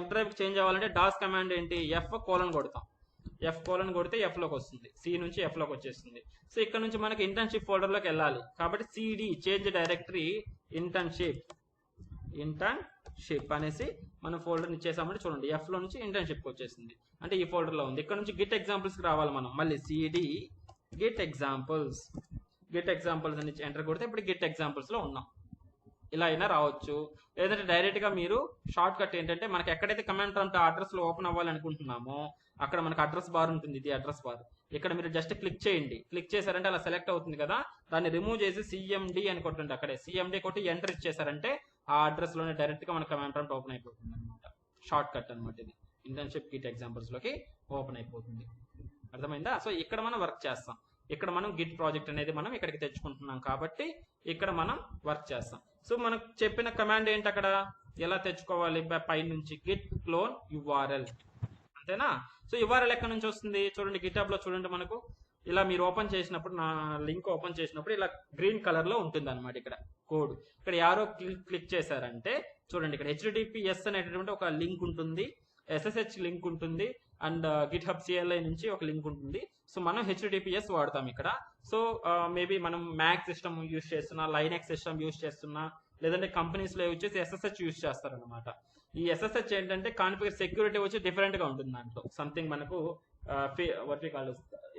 F డ్రైవ్ కి చేంజ్ అవ్వాలంటే డాస్ కమాండ్ ఏంటి? F : కొడతాం. F:" కొడితే F లోకి వస్తుంది, C నుంచి F లోకి వచ్చేస్తుంది. సో ఇక్కడ నుంచి మనకి ఇంటర్న్షిప్ ఫోల్డర్లోకి వెళ్ళాలి కాబట్టి CD చేంజ్ డైరెక్టరీ ఇంటర్న్షిప్ అనేసి మనం ఫోల్డర్ ఇచ్చేసామంటే చూడండి F లో నుంచి ఇంటర్న్షిప్ వచ్చేసింది, అంటే ఈ ఫోల్డర్ లో ఉంది. ఇక్కడ నుంచి గిట్ ఎగ్జాంపుల్స్ కి రావాలి మనం, మళ్ళీ CD గిట్ ఎగ్జాంపుల్స్ అని ఎంటర్ కొడితే ఇప్పుడు గిట్ ఎగ్జాంపుల్స్ లో ఉన్నాం. ఇలా అయినా రావచ్చు, లేదంటే డైరెక్ట్ గా మీరు షార్ట్ కట్ ఏంటంటే మనకి ఎక్కడైతే కమాండ్ ప్రాంప్ట్ అడ్రస్ లో ఓపెన్ అవ్వాలనుకుంటున్నామో అక్కడ మనకు అడ్రస్ బార్ ఉంటుంది, ఇది అడ్రస్ బార్. ఇక్కడ మీరు జస్ట్ క్లిక్ చేయండి, క్లిక్ చేశారంటే అలా సెలెక్ట్ అవుతుంది కదా, దాన్ని రిమూవ్ చేసి CMD అని కొట్టండి. అక్కడే CMD కొట్టి ఎంటర్ ఇచ్చేసారంటే ఆ అడ్రస్ లోనే డైరెక్ట్ గా మన కమాండ్ ప్రాంప్ట్ ఓపెన్ అయిపోతుంది అనమాట. షార్ట్ కట్ అనమాట ఇది, ఇంటర్న్షిప్ గిట్ ఎగ్జాంపుల్స్ లోకి ఓపెన్ అయిపోతుంది. అర్థమైందా? సో ఇక్కడ మనం వర్క్ చేస్తాం, ఇక్కడ మనం గిట్ ప్రాజెక్ట్ అనేది మనం ఇక్కడికి తెచ్చుకుంటున్నాం కాబట్టి ఇక్కడ మనం వర్క్ చేస్తాం. సో మనకు చెప్పిన కమాండ్ ఏంటి, అక్కడ ఎలా తెచ్చుకోవాలి, పై నుంచి గిట్ క్లోన్ URL, అంతేనా? సో URL ఎక్కడ నుంచి వస్తుంది చూడండి, గిట్హబ్ లో చూడండి, మనకు ఇలా మీరు ఓపెన్ చేసినప్పుడు, నా లింక్ ఓపెన్ చేసినప్పుడు ఇలా గ్రీన్ కలర్ లో ఉంటుంది అనమాట. ఇక్కడ కోడ్, ఇక్కడ యారో క్లిక్ చేశారంటే చూడండి ఇక్కడ HTTPS అనేటటువంటి ఒక లింక్ ఉంటుంది, SSH లింక్ ఉంటుంది, అండ్ GitHub CLI నుంచి ఒక లింక్ ఉంటుంది. సో మనం HTTPS వాడతాం ఇక్కడ. సో మేబీ మనం మ్యాక్ సిస్టమ్ యూజ్ చేస్తున్నా, లైనెక్స్ సిస్టమ్ యూజ్ చేస్తున్నా, లేదంటే కంపెనీస్ లో వచ్చేసి SSH యూజ్ చేస్తారనమాట. ఈ SSH ఏంటంటే కాన్ఫిగర్ సెక్యూరిటీ వచ్చి డిఫరెంట్ గా ఉంటుంది, దాంట్లో సంథింగ్ మనకు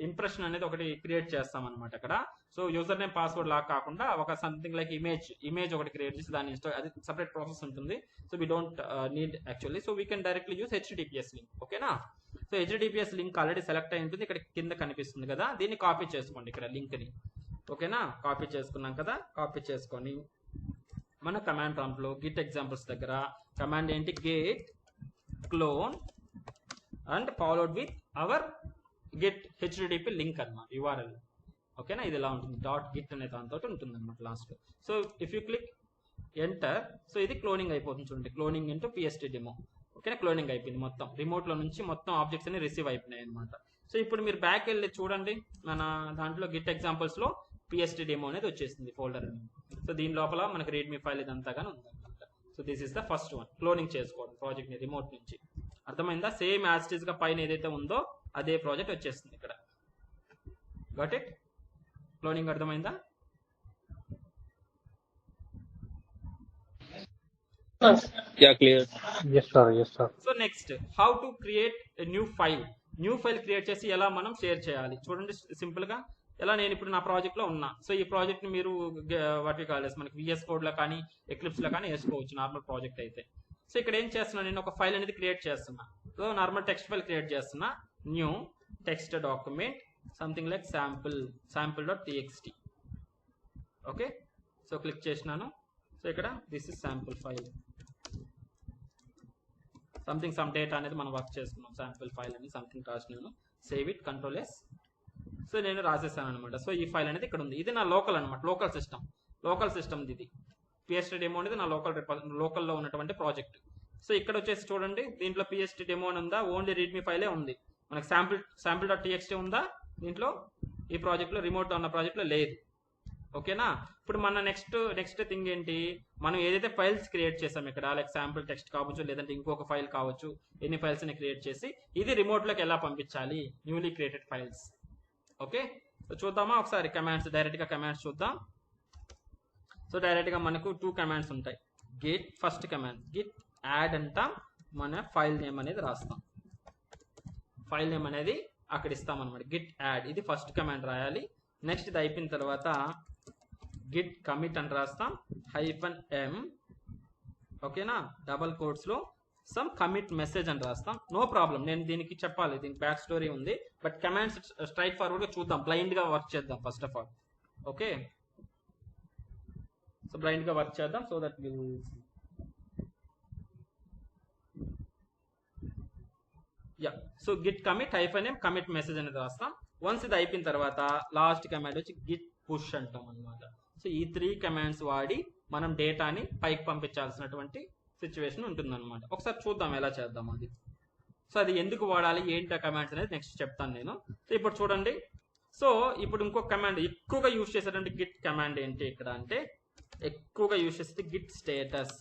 ఇంప్రెషన్ అనేది ఒకటి క్రియేట్ చేస్తాం అనమాట అక్కడ. సో యూజర్ నేమ్ పాస్వర్డ్ లాగా కాకుండా ఒక సంథింగ్ లైక్ ఇమేజ్ ఒకటి క్రియేట్ చేసి దాన్ని అది సపరేట్ ప్రాసెస్ ఉంటుంది. So we don't need actually, so we can directly use HTTPS link. ఓకేనా? సో HTTPS లింక్ ఆల్రెడీ సెలెక్ట్ అయి ఉంటుంది, ఇక్కడ కింద కనిపిస్తుంది కదా, దీన్ని కాపీ చేసుకోండి ఇక్కడ లింక్ ని. ఓకేనా? కాపీ చేసుకున్నాం కదా, కాపీ చేసుకొని మన కమాండ్ ప్రాంప్ట్ లో గిట్ ఎగ్జాంపుల్స్ దగ్గర కమాండ్ ఏంటి, get clone and followed with our Git HTTP link అన్నమాట, URL. ఓకేనా? ఇది ఇలా ఉంటుంది, .git అనే దాంతో ఉంటుంది అనమాట last. So if you click enter, so ఇది క్లోనింగ్ అయిపోతుంది చూడండి, క్లోనింగ్ ఇంటూ PST డెమో. ఓకేనా? క్లోనింగ్ అయిపోయింది, మొత్తం రిమోట్ లో నుంచి మొత్తం ఆబ్జెక్ట్స్ అన్ని రిసీవ్ అయిపోయినాయి అనమాట. సో ఇప్పుడు మీరు బ్యాక్ వెళ్ళి చూడండి, మన దాంట్లో గిట్ ఎగ్జాంపుల్స్ లో PST డెమో అనేది వచ్చేసింది ఫోల్డర్. సో దీని లోపల మనకి readme ఫైల్ ఇదంతా గానీ ఉందన్నమాట. So this is the first one, cloning చేసుకోవడం ప్రాజెక్ట్ ని రిమోట్ నుంచి. అర్థమైందా? సేమ్ యాజ్ ఇట్ ఈస్ గా పైన ఏదైతే ఉందో అదే ప్రాజెక్ట్ వచ్చేస్తుంది ఇక్కడ. Got it? క్లోనింగ్ అర్థమైందా? Yeah, clear. Yes sir, yes sir. So next, how to create new file create చేసి ఎలా మనం షేర్ చేయాలి చూడండి. సింపుల్ గా ఎలా, నేను ఇప్పుడు నా ప్రాజెక్ట్ లో ఉన్నా. సో ఈ ప్రాజెక్ట్ ని మీరు వాటి కాలేజ్ మనకి VS కోడ్ లో కానీ ఎక్లిప్స్ లో కానీ వేసుకోవచ్చు, నార్మల్ ప్రాజెక్ట్ అయితే. సో ఇక్కడ ఏం చేస్తున్నా, నేను ఒక ఫైల్ అనేది క్రియేట్ చేస్తున్నా. So normal text file create చేస్తున్నా, new text document something like sample.txt. Okay, so click చేసినాను. సో ఇక్కడ this is sample file, some data అనేది మనం వర్క్ చేసుకున్నాం, శాంపుల్ ఫైల్ అని సంథింగ్ రాసినాను. Save it, control S. సో నేను రాసేసాను అనమాట. సో ఈ ఫైల్ అనేది ఇక్కడ ఉంది, ఇది నా లోకల్ అనమాట, లోకల్ సిస్టమ్ ఇది. PST డెమో అనేది నా లోకల్లో ఉన్నటువంటి ప్రాజెక్ట్. సో ఇక్కడ వచ్చేసి చూడండి, దీంట్లో PST డెమో అని ఉందా, ఓన్లీ readme ఫైలే ఉంది. మనకి sample.txt ఉందా దీంట్లో, ఈ ప్రాజెక్ట్ లో, రిమోట్ ఉన్న ప్రాజెక్ట్ లో లేదు. ఓకేనా? ఇప్పుడు మన నెక్స్ట్ థింగ్ ఏంటి, మనం ఏదైతే ఫైల్స్ క్రియేట్ చేసాం ఇక్కడ, లైక్ శాంపుల్ టెక్స్ట్ కావచ్చు, లేదంటే ఇంకొక ఫైల్ కావచ్చు, ఎన్ని ఫైల్స్ ని క్రియేట్ చేసి ఇది రిమోట్ లోకి ఎలా పంపించాలి, newly created files. Okay, so చూద్దామా ఒకసారి కమాండ్స్, డైరెక్ట్ గా కమాండ్స్ చూద్దాం. సో డైరెక్ట్ గా మనకు 2 కమాండ్స్ ఉంటాయి. ఫస్ట్ కమాండ్ గిట్ యాడ్ అంటాం, మన ఫైల్ నేమ్ అనేది రాస్తాం, ఫైల్ నేమ్ అనేది అక్కడ ఇస్తాం అనమాట. గిట్ యాడ్, ఇది ఫస్ట్ కమాండ్ రాయాలి. నెక్స్ట్ ఇది అయిపోయిన తర్వాత గిట్ కమిట్ అని రాస్తాం, -m. ఓకేనా? డబల్ కోట్స్ లో సమ్ కమిట్ మెసేజ్ అని రాస్తాం. నో ప్రాబ్లం, నేను దీనికి చెప్పాలి, దీనికి బ్యాక్ స్టోరీ ఉంది, బట్ కమాండ్స్ స్ట్రైట్ ఫార్వర్డ్ గా చూద్దాం, బ్లైండ్ గా వర్క్ చేద్దాం first of all. Okay, so blind గా వర్క్ చేద్దాం, so that will so Git commit -m commit message అనేది రాస్తాం. వన్స్ ఇది అయిపోయిన తర్వాత లాస్ట్ కమాండ్ వచ్చి గిట్ పుష్ అంటాం అనమాట. సో ఈ 3 కమాండ్స్ వాడి మనం డేటాని పైకి పంపించాల్సినటువంటి సిచ్యువేషన్ ఉంటుంది అనమాట. ఒకసారి చూద్దాం ఎలా చేద్దాం అది. సో అది ఎందుకు వాడాలి, ఏంటి ఆ కమాండ్స్ అనేది నెక్స్ట్ చెప్తాను నేను. సో ఇప్పుడు చూడండి, సో ఇప్పుడు ఇంకొక కమాండ్ ఎక్కువగా యూజ్ చేసేటువంటి గిట్ కమాండ్ ఏంటి ఇక్కడ అంటే, ఎక్కువగా యూజ్ చేసేది గిట్ స్టేటస్.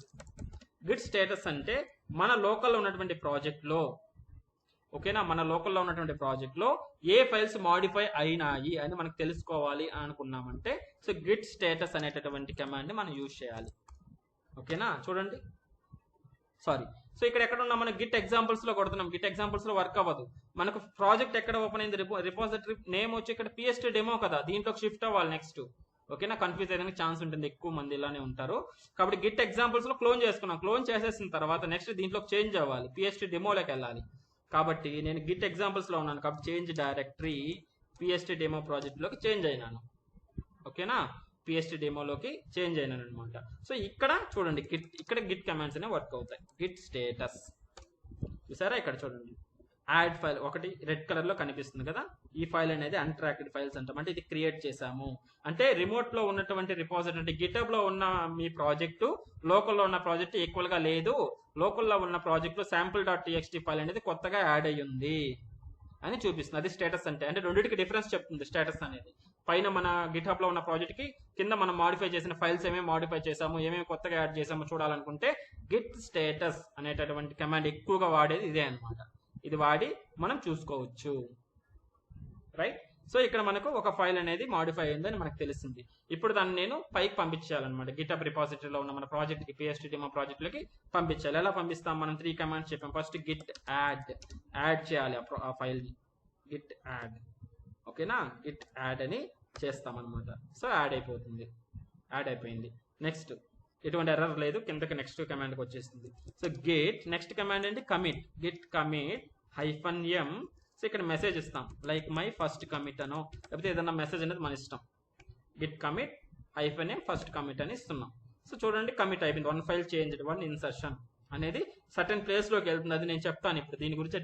గిట్ స్టేటస్ అంటే మన లోకల్లో ఉన్నటువంటి ప్రాజెక్ట్ లో ఓకేనా, మన లోకల్లో ఉన్నటువంటి ప్రాజెక్ట్ లో ఏ ఫైల్స్ మాడిఫై అయినాయి అని మనకు తెలుసుకోవాలి అనుకున్నామంటే సో గిట్ స్టేటస్ అనేటటువంటి కమాండ్ ని మనం యూజ్ చేయాలి. ఓకేనా, చూడండి సారీ. సో ఇక్కడ ఎక్కడ ఉన్నాం మనం గిట్ ఎగ్జాంపుల్స్ లో కొడుతున్నాం. గిట్ ఎగ్జాంపుల్స్ లో వర్క్ అవ్వదు. మనకు ప్రాజెక్ట్ ఎక్కడ ఓపెన్ అయింది, రిపోజిటరీ నేమ్ వచ్చి ఇక్కడ PST డెమో కదా, దీంట్లోకి షిఫ్ట్ అవ్వాలి నెక్స్ట్. ఓకేనా, కన్ఫ్యూజ్ అయ్యడానికి ఛాన్స్ ఉంటుంది, ఎక్కువ మంది ఇలానే ఉంటారు. కాబట్టి గిట్ ఎగ్జాంపుల్స్ లో క్లోన్ చేసుకున్నాం. క్లోన్ చేసేసిన తర్వాత నెక్స్ట్ దీంట్లోకి చేంజ్ అవ్వాలి, PST డెమోలోకి వెళ్ళాలి. కాబట్టి నేను గిట్ ఎగ్జాంపుల్స్ లో ఉన్నాను కాబట్టి change directory PST demo project లోకి చేంజ్ అయినాను. ఓకేనా, PST డెమోలోకి చేంజ్ అయినాను అనమాట. సో ఇక్కడ చూడండి ఇక్కడ గిట్ కమాండ్స్ అనేవి వర్క్ అవుతాయి. గిట్ స్టేటస్ చూసారా, ఇక్కడ చూడండి యాడ్ ఫైల్ ఒకటి రెడ్ కలర్ లో కనిపిస్తుంది కదా, ఈ ఫైల్ అనేది అన్ట్రాక్డ్ ఫైల్స్ అంటాం. అంటే ఇది క్రియేట్ చేసాము అంటే రిమోట్ లో ఉన్నటువంటి రిపోజిటరీ అంటే గిటబ్ లో ఉన్న మీ ప్రాజెక్టు లోకల్లో ఉన్న ప్రాజెక్ట్ ఈక్వల్ గా లేదు, లోకల్లో ఉన్న ప్రాజెక్ట్ లో sample.txt ఫైల్ అనేది కొత్తగా యాడ్ అయ్యింది అని చూపిస్తుంది. అది స్టేటస్ అంటే రెండింటికి డిఫరెన్స్ చెప్తుంది స్టేటస్ అనేది. పైన మన గిట్హబ్ లో ఉన్న ప్రాజెక్ట్ కి కింద మనం మాడిఫై చేసిన ఫైల్స్ ఏమేమి మాడిఫై చేసాము, ఏమేమి కొత్తగా యాడ్ చేసామో చూడాలనుకుంటే గిట్ స్టేటస్ అనేటటువంటి కమాండ్ ఎక్కువగా వాడేది ఇదే అనమాట. ఇది వాడి మనం చూసుకోవచ్చు, రైట్. సో ఇక్కడ మనకు ఒక ఫైల్ అనేది మాడిఫై అయిందని మనకు తెలిసింది. ఇప్పుడు దాన్ని నేను పైకి పంపించాలన్నమాట. గిట్హబ్ రిపాజిటరీలో ఉన్న మన ప్రాజెక్ట్ కి PST డెమో ప్రాజెక్ట్ లోకి పంపించాలి. ఎలా పంపిస్తాం, మనం 3 కమాండ్స్ చెప్పాం. ఫస్ట్ గిట్ యాడ్ చేయాలి ఆ ఫైల్ ని, గిట్ యాడ్. ఓకేనా, గిట్ యాడ్ అని చేస్తాం అనమాట. సో యాడ్ అయిపోయింది. నెక్స్ట్ ఎటువంటి ఎర్రర్ లేదు, కిందకి నెక్స్ట్ కమాండ్కి వచ్చేస్తుంది. సో గిట్ నెక్స్ట్ కమాండ్ ఏంటి, commit. Git commit -m. So ఇక్కడ మెసేజ్ ఇస్తాం లైక్ మై ఫస్ట్ కమిట్ అనో, లేకపోతే ఏదన్నా మెసేజ్ అనేది మన ఇష్టం. Git commit -m first commit అని ఇస్తున్నాం. సో చూడండి కమిట్ అయిపోయింది. 1 ఫైల్ చేంజ్ 1 ఇన్సర్షన్ అనేది సర్టెన్ ప్లేస్ లోకి వెళ్తుంది. అది నేను చెప్తాను ఇప్పుడు, దీని గురించి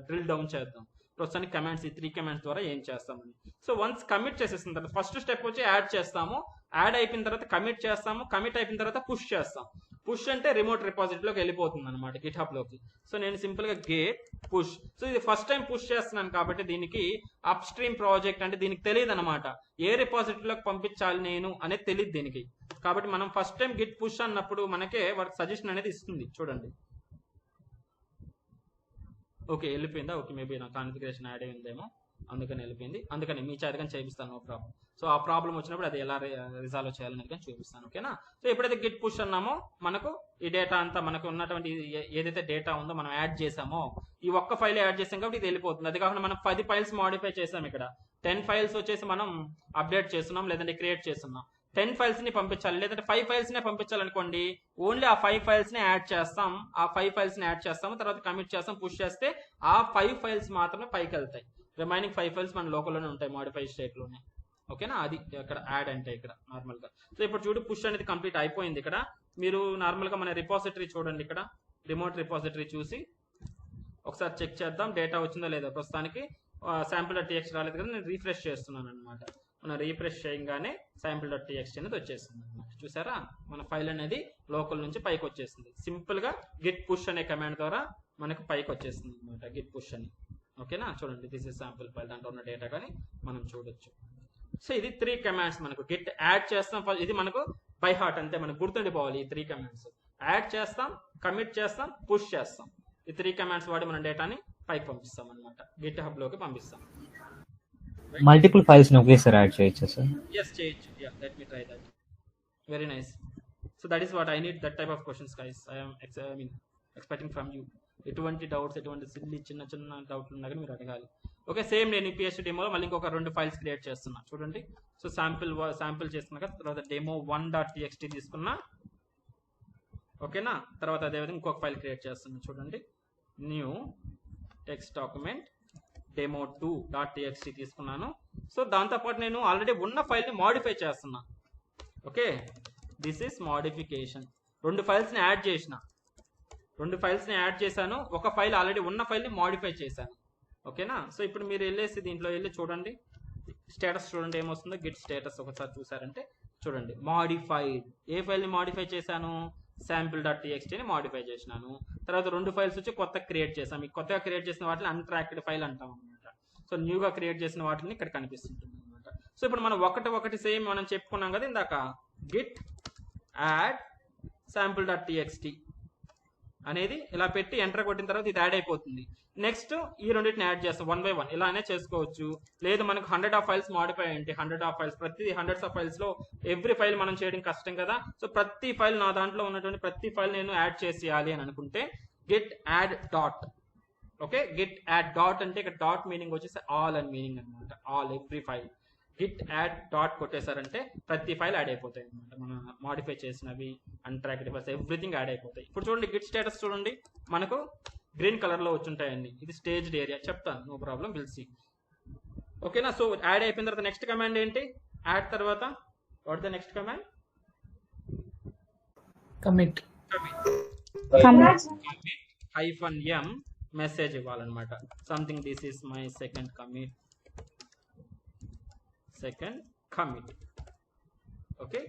డ్రిల్ డౌన్ చేద్దాం. ప్రస్తుతానికి కమాండ్స్ ఈ 3 కమాండ్స్ ద్వారా ఏం చేస్తామని. సో వన్స్ కమిట్ చేసేసిన తర్వాత ఫస్ట్ స్టెప్ వచ్చి యాడ్ చేస్తాము. యాడ్ అయిపోయిన తర్వాత కమిట్ చేస్తాము. కమిట్ అయిపోయిన తర్వాత పుష్ చేస్తాం. పుష్ అంటే రిమోట్ రిపాజిటరీలోకి వెళ్ళిపోతుంది అనమాట, గిట్హబ్ లోకి. సో నేను సింపుల్ గా గేట్ పుష్. సో ఇది ఫస్ట్ టైం పుష్ చేస్తున్నాను కాబట్టి దీనికి అప్ స్ట్రీమ్ ప్రాజెక్ట్ అంటే దీనికి తెలియదు అనమాట, ఏ రిపాజిటరీలోకి పంపించాలి నేను అనేది తెలియదు దీనికి. కాబట్టి మనం ఫస్ట్ టైం గిట్ పుష్ అన్నప్పుడు మనకే వాటికి సజెషన్ అనేది ఇస్తుంది. చూడండి ఓకే వెళ్ళిపోయిందా, ఓకే మేబీ నా కాన్ఫిగరేషన్ యాడ్ అయిందేమో అందుకని వెళ్ళిపోయింది. అందుకని మీ చేతగా చేపిస్తాను, నో ప్రాబ్లం. సో ఆ ప్రాబ్లం వచ్చినప్పుడు అది ఎలా రిజాల్వ్ చేయాలనేది కానీ చూపిస్తాను. ఓకేనా, సో ఎప్పుడైతే గిట్ పుష్ అన్నామో మనకు ఈ డేటా అంతా మనకు ఉన్నటువంటి ఏదైతే డేటా ఉందో మనం యాడ్ చేసామో ఈ ఒక్క ఫైల్ యాడ్ చేసాం కాబట్టి ఇది వెళ్ళిపోతుంది. అది కాకుండా మనం 10 ఫైల్స్ మాడిఫై చేసాం. ఇక్కడ 10 ఫైల్స్ వచ్చేసి మనం అప్డేట్ చేస్తున్నాం లేదంటే క్రియేట్ చేస్తున్నాం. 10 ఫైల్స్ ని పంపించాలి లేదంటే 5 ఫైల్స్ నే పంపించాలనుకోండి, ఓన్లీ ఆ 5 ఫైల్స్ ని యాడ్ చేస్తాం. ఆ 5 ఫైల్స్ ని యాడ్ చేస్తాము, తర్వాత కమిట్ చేస్తాం, పుష్ చేస్తే ఆ 5 ఫైల్స్ మాత్రమే పైకి వెళ్తాయి. రిమైనింగ్ 5 ఫైల్స్ మన లోకల్లోనే ఉంటాయి, మాడిఫై స్టేట్ లోనే. ఓకేనా, అది ఇక్కడ యాడ్ అంటే ఇక్కడ నార్మల్ గా. సో ఇప్పుడు చూడు పుష్ అనేది కంప్లీట్ అయిపోయింది. ఇక్కడ మీరు నార్మల్ గా మన రిపాజిటరీ చూడండి, ఇక్కడ రిమోట్ రిపాజిటరీ చూసి ఒకసారి చెక్ చేద్దాం డేటా వచ్చిందో లేదో. ప్రస్తుతానికి sample.txt రాలేదు కదా, నేను రీఫ్రెష్ చేస్తున్నాను అనమాట. మనం రీఫ్రెష్ చేయగానే sample.txt అనేది వచ్చేసింది అనమాట. చూసారా, మన ఫైల్ అనేది లోకల్ నుంచి పైకి వచ్చేసింది. సింపుల్ గా గిట్ పుష్ అనే కమాండ్ ద్వారా మనకు పైకి వచ్చేసింది అనమాట, గిట్ పుష్ అని. ఓకేనా, చూడండి దిస్ ఇస్ శాంపుల్ ఫైల్, దాంట్లో ఉన్న డేటా కానీ మనం చూడొచ్చు. సో ఇది 3 కమాండ్స్ మనకు. గిట్ యాడ్ చేస్తాం, ఇది మనకు బై హార్ట్ అంతే, మనకు గుర్తుండిపోవాలి. ఈ 3 కమాండ్స్ యాడ్ చేస్తాం, కమిట్ చేస్తాం, పుష్ చేస్తాం. ఈ 3 కమాండ్స్ వాడి మన డేటాని పైకి పంపిస్తాం అనమాట, గిట్ హబ్ లోకి పంపిస్తాం. మల్టిపుల్ ఫైల్స్ ని ఒకేసారి యాడ్ చేయొచ్చా సార్? yes చేయొచ్చు. yeah, let me try that. very nice. so that is what I need, that type of questions guys. I mean expecting from you. ఎటువంటి డౌట్స్, ఎటువంటి చిన్న చిన్న డౌట్లు ఉన్నా కానీ మీరు అడగాలి. ఓకే, సేమ్ నేను PST డెమోలో మళ్ళీ ఇంకొక 2 ఫైల్స్ క్రియేట్ చేస్తున్నా. చూడండి, సో శాంపిల్ చేసుకున్నాక తర్వాత demo1.txt తీసుకున్నా. ఓకేనా, తర్వాత అదేవిధంగా ఇంకొక ఫైల్ క్రియేట్ చేస్తున్నా. చూడండి, న్యూ టెక్స్ట్ డాక్యుమెంట్ demo2.txt తీసుకున్నాను. సో దాంతోపాటు నేను ఆల్రెడీ ఉన్న ఫైల్ని మాడిఫై చేస్తున్నా. Okay, this is modification. 2 ఫైల్స్ని యాడ్ చేసిన, 2 ఫైల్స్ని యాడ్ చేశాను. ఒక ఫైల్ ఆల్రెడీ ఉన్న ఫైల్ని మాడిఫై చేశాను. ఓకేనా, సో ఇప్పుడు మీరు వెళ్ళేసి దీంట్లో వెళ్ళి చూడండి, స్టేటస్ చూడండి ఏమొస్తుందో. గిట్ స్టేటస్ ఒకసారి చూసారంటే చూడండి, మాడిఫైడ్. ఏ ఫైల్ని మాడిఫై చేశాను, sample.txt ని మాడిఫై చేసినాను. తర్వాత 2 ఫైల్స్ వచ్చి కొత్త క్రియేట్ చేసాం. ఈ కొత్తగా క్రియేట్ చేసిన వాటిని అన్ట్రాక్డ్ ఫైల్ అంటాం అనమాట. సో న్యూగా క్రియేట్ చేసిన వాటిని ఇక్కడ కనిపిస్తుంటుంది అనమాట. సో ఇప్పుడు మనం ఒకటి సేమ్ మనం చెప్పుకున్నాం కదా ఇందాక, గిట్ యాడ్ sample.txt. అనేది ఇలా పెట్టి ఎంటర్ కొట్టిన తర్వాత ఇది యాడ్ అయిపోతుంది. నెక్స్ట్ ఈ రెండింటిని యాడ్ చేస్తాం 1 by 1 ఇలానే చేసుకోవచ్చు. లేదు మనకు 100 ఆఫ్ ఫైల్స్ మాడిఫై అంటే 100 ఆఫ్ ఫైల్స్, ప్రతి 100s ఆఫ్ ఫైల్స్ లో ఎవ్రీ ఫైల్ మనం చేయడం కష్టం కదా. సో ప్రతి ఫైల్ నా దాంట్లో ఉన్నటువంటి ప్రతి ఫైల్ నేను యాడ్ చేసేయాలి అని అనుకుంటే git add dot. Okay, git add dot అంటే ఇక్కడ డాట్ మీనింగ్ వచ్చేసి ఆల్ అని మీనింగ్ అనమాట. All every file git add dot కొట్టేశారంటే ప్రతి ఫైల్ యాడ్ అయిపోతాయి అనమాట. మనం మాడిఫై చేసినవి, అన్ట్రాక్డ్ ఫైల్స్ ఎవ్రీథింగ్ యాడ్ అయిపోతాయి. ఇప్పుడు చూడండి గిట్ స్టేటస్ చూడండి, మనకు గ్రీన్ కలర్ లో వచ్చుంటాయండి. ఇది స్టేజ్డ్ ఏరియా, చెప్తాను, నో ప్రాబ్లం, విల్ సీ. ఓకేనా. సో యాడ్ అయిపోయిన తర్వాత నెక్స్ట్ కమాండ్ ఏంటి? యాడ్ తర్వాత what the next command? Commit -m message ఇవ్వాలన్నమాట. Something this is my second commit. Okay,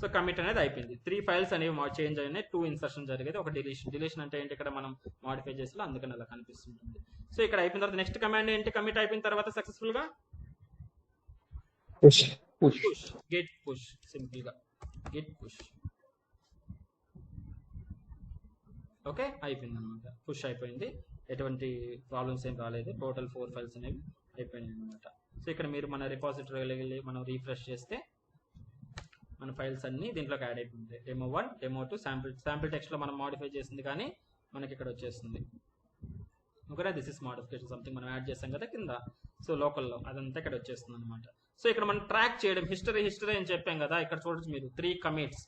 so commit అనేది అయిపోయింది. 3 ఫైల్స్ అనేవి చేంజ్ అయినాయి, 2 ఇన్సర్షన్ జరిగేది, ఒక డిలీషన్ అంటే ఏంటి ఇక్కడ మనం మాడిఫై చేసి అందుకని అలా కనిపిస్తుంటుంది. సో ఇక్కడ అయిపోయిన తర్వాత నెక్స్ట్ కమాండ్ ఏంటి? కమిట్ అయిపోయిన తర్వాత సక్సెస్ఫుల్ గా push గెట్ పుష్, సింపుల్ గా గెట్ పుష్. ఓకే, అయిపోయింది అనమాట, పుష్ అయిపోయింది, ఎటువంటి ప్రాబ్లమ్స్ ఏం రాలేదు. టోటల్ 4 ఫైల్స్ అనేవి అయిపోయినాయి అనమాట. సో ఇక్కడ మీరు మన రిపాజిటరీలో వెళ్ళి మనం రీఫ్రెష్ చేస్తే మన ఫైల్స్ అన్ని దీంట్లోకి యాడ్ అయిపోయింది. demo1, demo2, శాంపిల్ టెక్స్ట్ లో మనం మాడిఫై చేసింది కానీ మనకి ఇక్కడ వచ్చేస్తుంది. ఓకేనా, దిస్ ఇస్ మాడిఫికేషన్ సంథింగ్ మనం యాడ్ చేసాం కదా కింద. సో లోకల్లో అదంతా ఇక్కడ వచ్చేస్తుంది అనమాట. సో ఇక్కడ మనం ట్రాక్ చేయడం హిస్టరీ అని చెప్పాం కదా. ఇక్కడ చూడొచ్చు మీరు 3 కమిట్స్.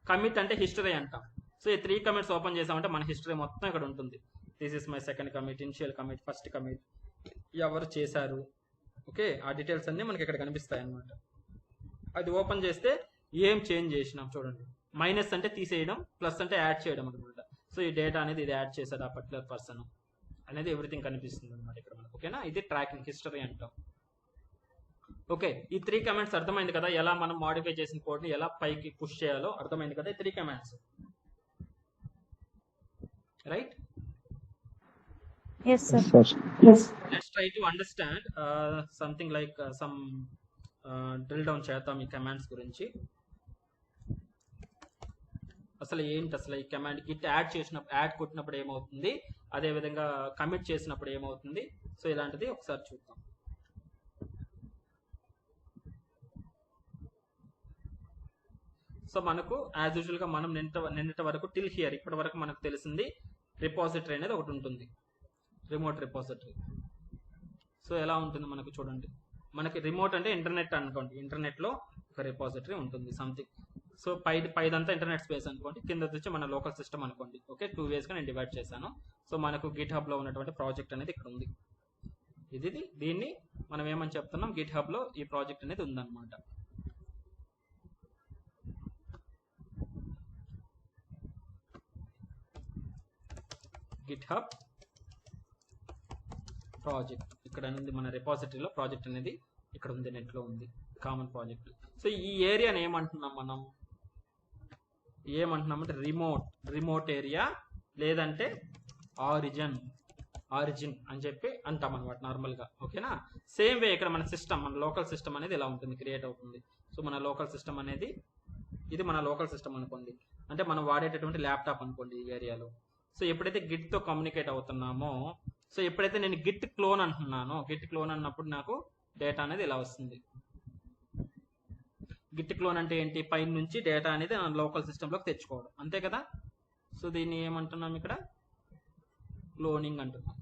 కమిట్ అంటే హిస్టరీ అంటాం. సో ఈ 3 కమిట్స్ ఓపెన్ చేసామంటే మన హిస్టరీ మొత్తం ఇక్కడ ఉంటుంది. This is my second commit, initial commit, first commit, ఎవరు చేశారు, ఓకే, ఆ డీటెయిల్స్ అన్ని మనకి ఇక్కడ కనిపిస్తాయి అనమాట. అది ఓపెన్ చేస్తే ఏం చేంజ్ చేసినాం చూడండి. మైనస్ అంటే తీసేయడం, ప్లస్ అంటే యాడ్ చేయడం అనమాట. సో ఈ డేటా అనేది ఇది యాడ్ చేశాడు ఆ పర్టికులర్ పర్సన్ అనేది ఎవ్రీథింగ్ కనిపిస్తుంది అనమాట ఇక్కడ మనకు. ఓకేనా, ఇది ట్రాకింగ్ హిస్టరీ అంటాం. ఓకే, ఈ 3 కమాండ్స్ అర్థమైంది కదా, ఎలా మనం మాడిఫై చేసిన కోడ్ ని ఎలా పైకి పుష్ చేయాలో అర్థమైంది కదా, ఈ 3 commands, right? Yes, sir. Let's try to understand something like some drill down చేద్దాం ఈ కమాండ్స్ గురించి. అసలు ఏంటి అసలు ఈ కమాండ్? గిట్ యాడ్ కొట్టినప్పుడు ఏమవుతుంది, అదే విధంగా కమిట్ చేసినప్పుడు ఏమవుతుంది, సో ఇలాంటిది ఒకసారి చూద్దాం. సో మనకు యాజ్ యూజువల్ గా మనం నిన్నటి వరకు టిల్ హియర్ ఇప్పటి వరకు మనకు తెలిసింది రిపాజిటరీ అనేది ఒకటి ఉంటుంది, రిమోట్ రిపాజిటరీ. సో ఎలా ఉంటుంది మనకు చూడండి, మనకి రిమోట్ అంటే ఇంటర్నెట్ అనుకోండి, ఇంటర్నెట్ లో ఒక రిపాజిటరీ ఉంటుంది సంథింగ్. సో పైదంతా ఇంటర్నెట్ స్పేస్ అనుకోండి, కింద వచ్చి మన లోకల్ సిస్టమ్ అనుకోండి. ఓకే, 2 ways గా నేను డివైడ్ చేశాను. సో మనకు గిట్ హబ్ లో ఉన్నటువంటి ప్రాజెక్ట్ అనేది ఇక్కడ ఉంది. దీన్ని మనం ఏమని చెప్తున్నాం, గిట్ హబ్ లో ఈ ప్రాజెక్ట్ అనేది ఉందన్నమాట. గిట్ హబ్ ప్రాజెక్ట్ ఇక్కడ ఉంది, మన రిపాజిటరీలో ప్రాజెక్ట్ అనేది ఇక్కడ ఉంది, నెట్ లో ఉంది, కామన్ ప్రాజెక్ట్. సో ఈ ఏరియాని ఏమంటున్నామంటే రిమోట్ ఏరియా, లేదంటే ఆరిజిన్ అని చెప్పి అంటాం అనమాట నార్మల్ గా. ఓకేనా, సేమ్ వే ఇక్కడ మన సిస్టమ్, మన లోకల్ సిస్టమ్ అనేది ఇలా ఉంటుంది, క్రియేట్ అవుతుంది. సో మన లోకల్ సిస్టమ్ అనేది ఇది మన లోకల్ సిస్టమ్ అనుకోండి, అంటే మనం వాడేటటువంటి ల్యాప్టాప్ అనుకోండి ఈ ఏరియాలో. సో ఎప్పుడైతే గిట్ తో కమ్యూనికేట్ అవుతున్నామో, సో ఎప్పుడైతే నేను గిట్ క్లోన్ అంటున్నానో, గిట్ క్లోన్ అన్నప్పుడు నాకు డేటా అనేది ఇలా వస్తుంది. గిట్ క్లోన్ అంటే ఏంటి, పైన నుంచి డేటా అనేది నా లోకల్ సిస్టంలోకి తెచ్చుకోవడం, అంతే కదా. సో దీన్ని ఏమంటున్నాం ఇక్కడ, క్లోనింగ్ అంటున్నాం.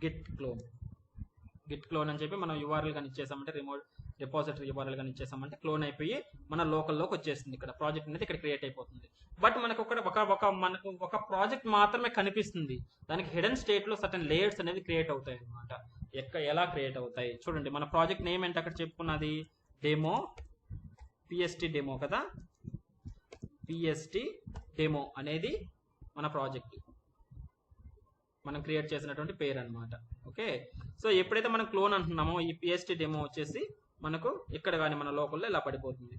గిట్ క్లోన్ అని చెప్పి మనం URL కానీ ఇచ్చేసామంటే, రిమోట్ రిపాజిటరీ URL కానీ ఇచ్చేసామంటే క్లోన్ అయిపోయి మన లోకల్లోకి వచ్చేస్తుంది. ఇక్కడ ప్రాజెక్ట్ అనేది ఇక్కడ క్రియేట్ అయిపోతుంది. బట్ మనకు మనకు ఒక ప్రాజెక్ట్ మాత్రమే కనిపిస్తుంది, దానికి హిడెన్ స్టేట్ లో సర్టెన్ లేయర్స్ అనేది క్రియేట్ అవుతాయి అనమాట. ఎలా క్రియేట్ అవుతాయి చూడండి. మన ప్రాజెక్ట్ నేమ్ ఏంటి అక్కడ చెప్పుకున్నది, డెమో, PST డెమో కదా. PST డెమో అనేది మన ప్రాజెక్ట్, మనం క్రియేట్ చేసినటువంటి పేరు అనమాట. ఓకే, సో ఎప్పుడైతే మనం క్లోన్ అంటున్నామో, ఈ PST డెమో వచ్చేసి మనకు ఇక్కడ కానీ మన లోకల్లో ఇలా పడిపోతుంది,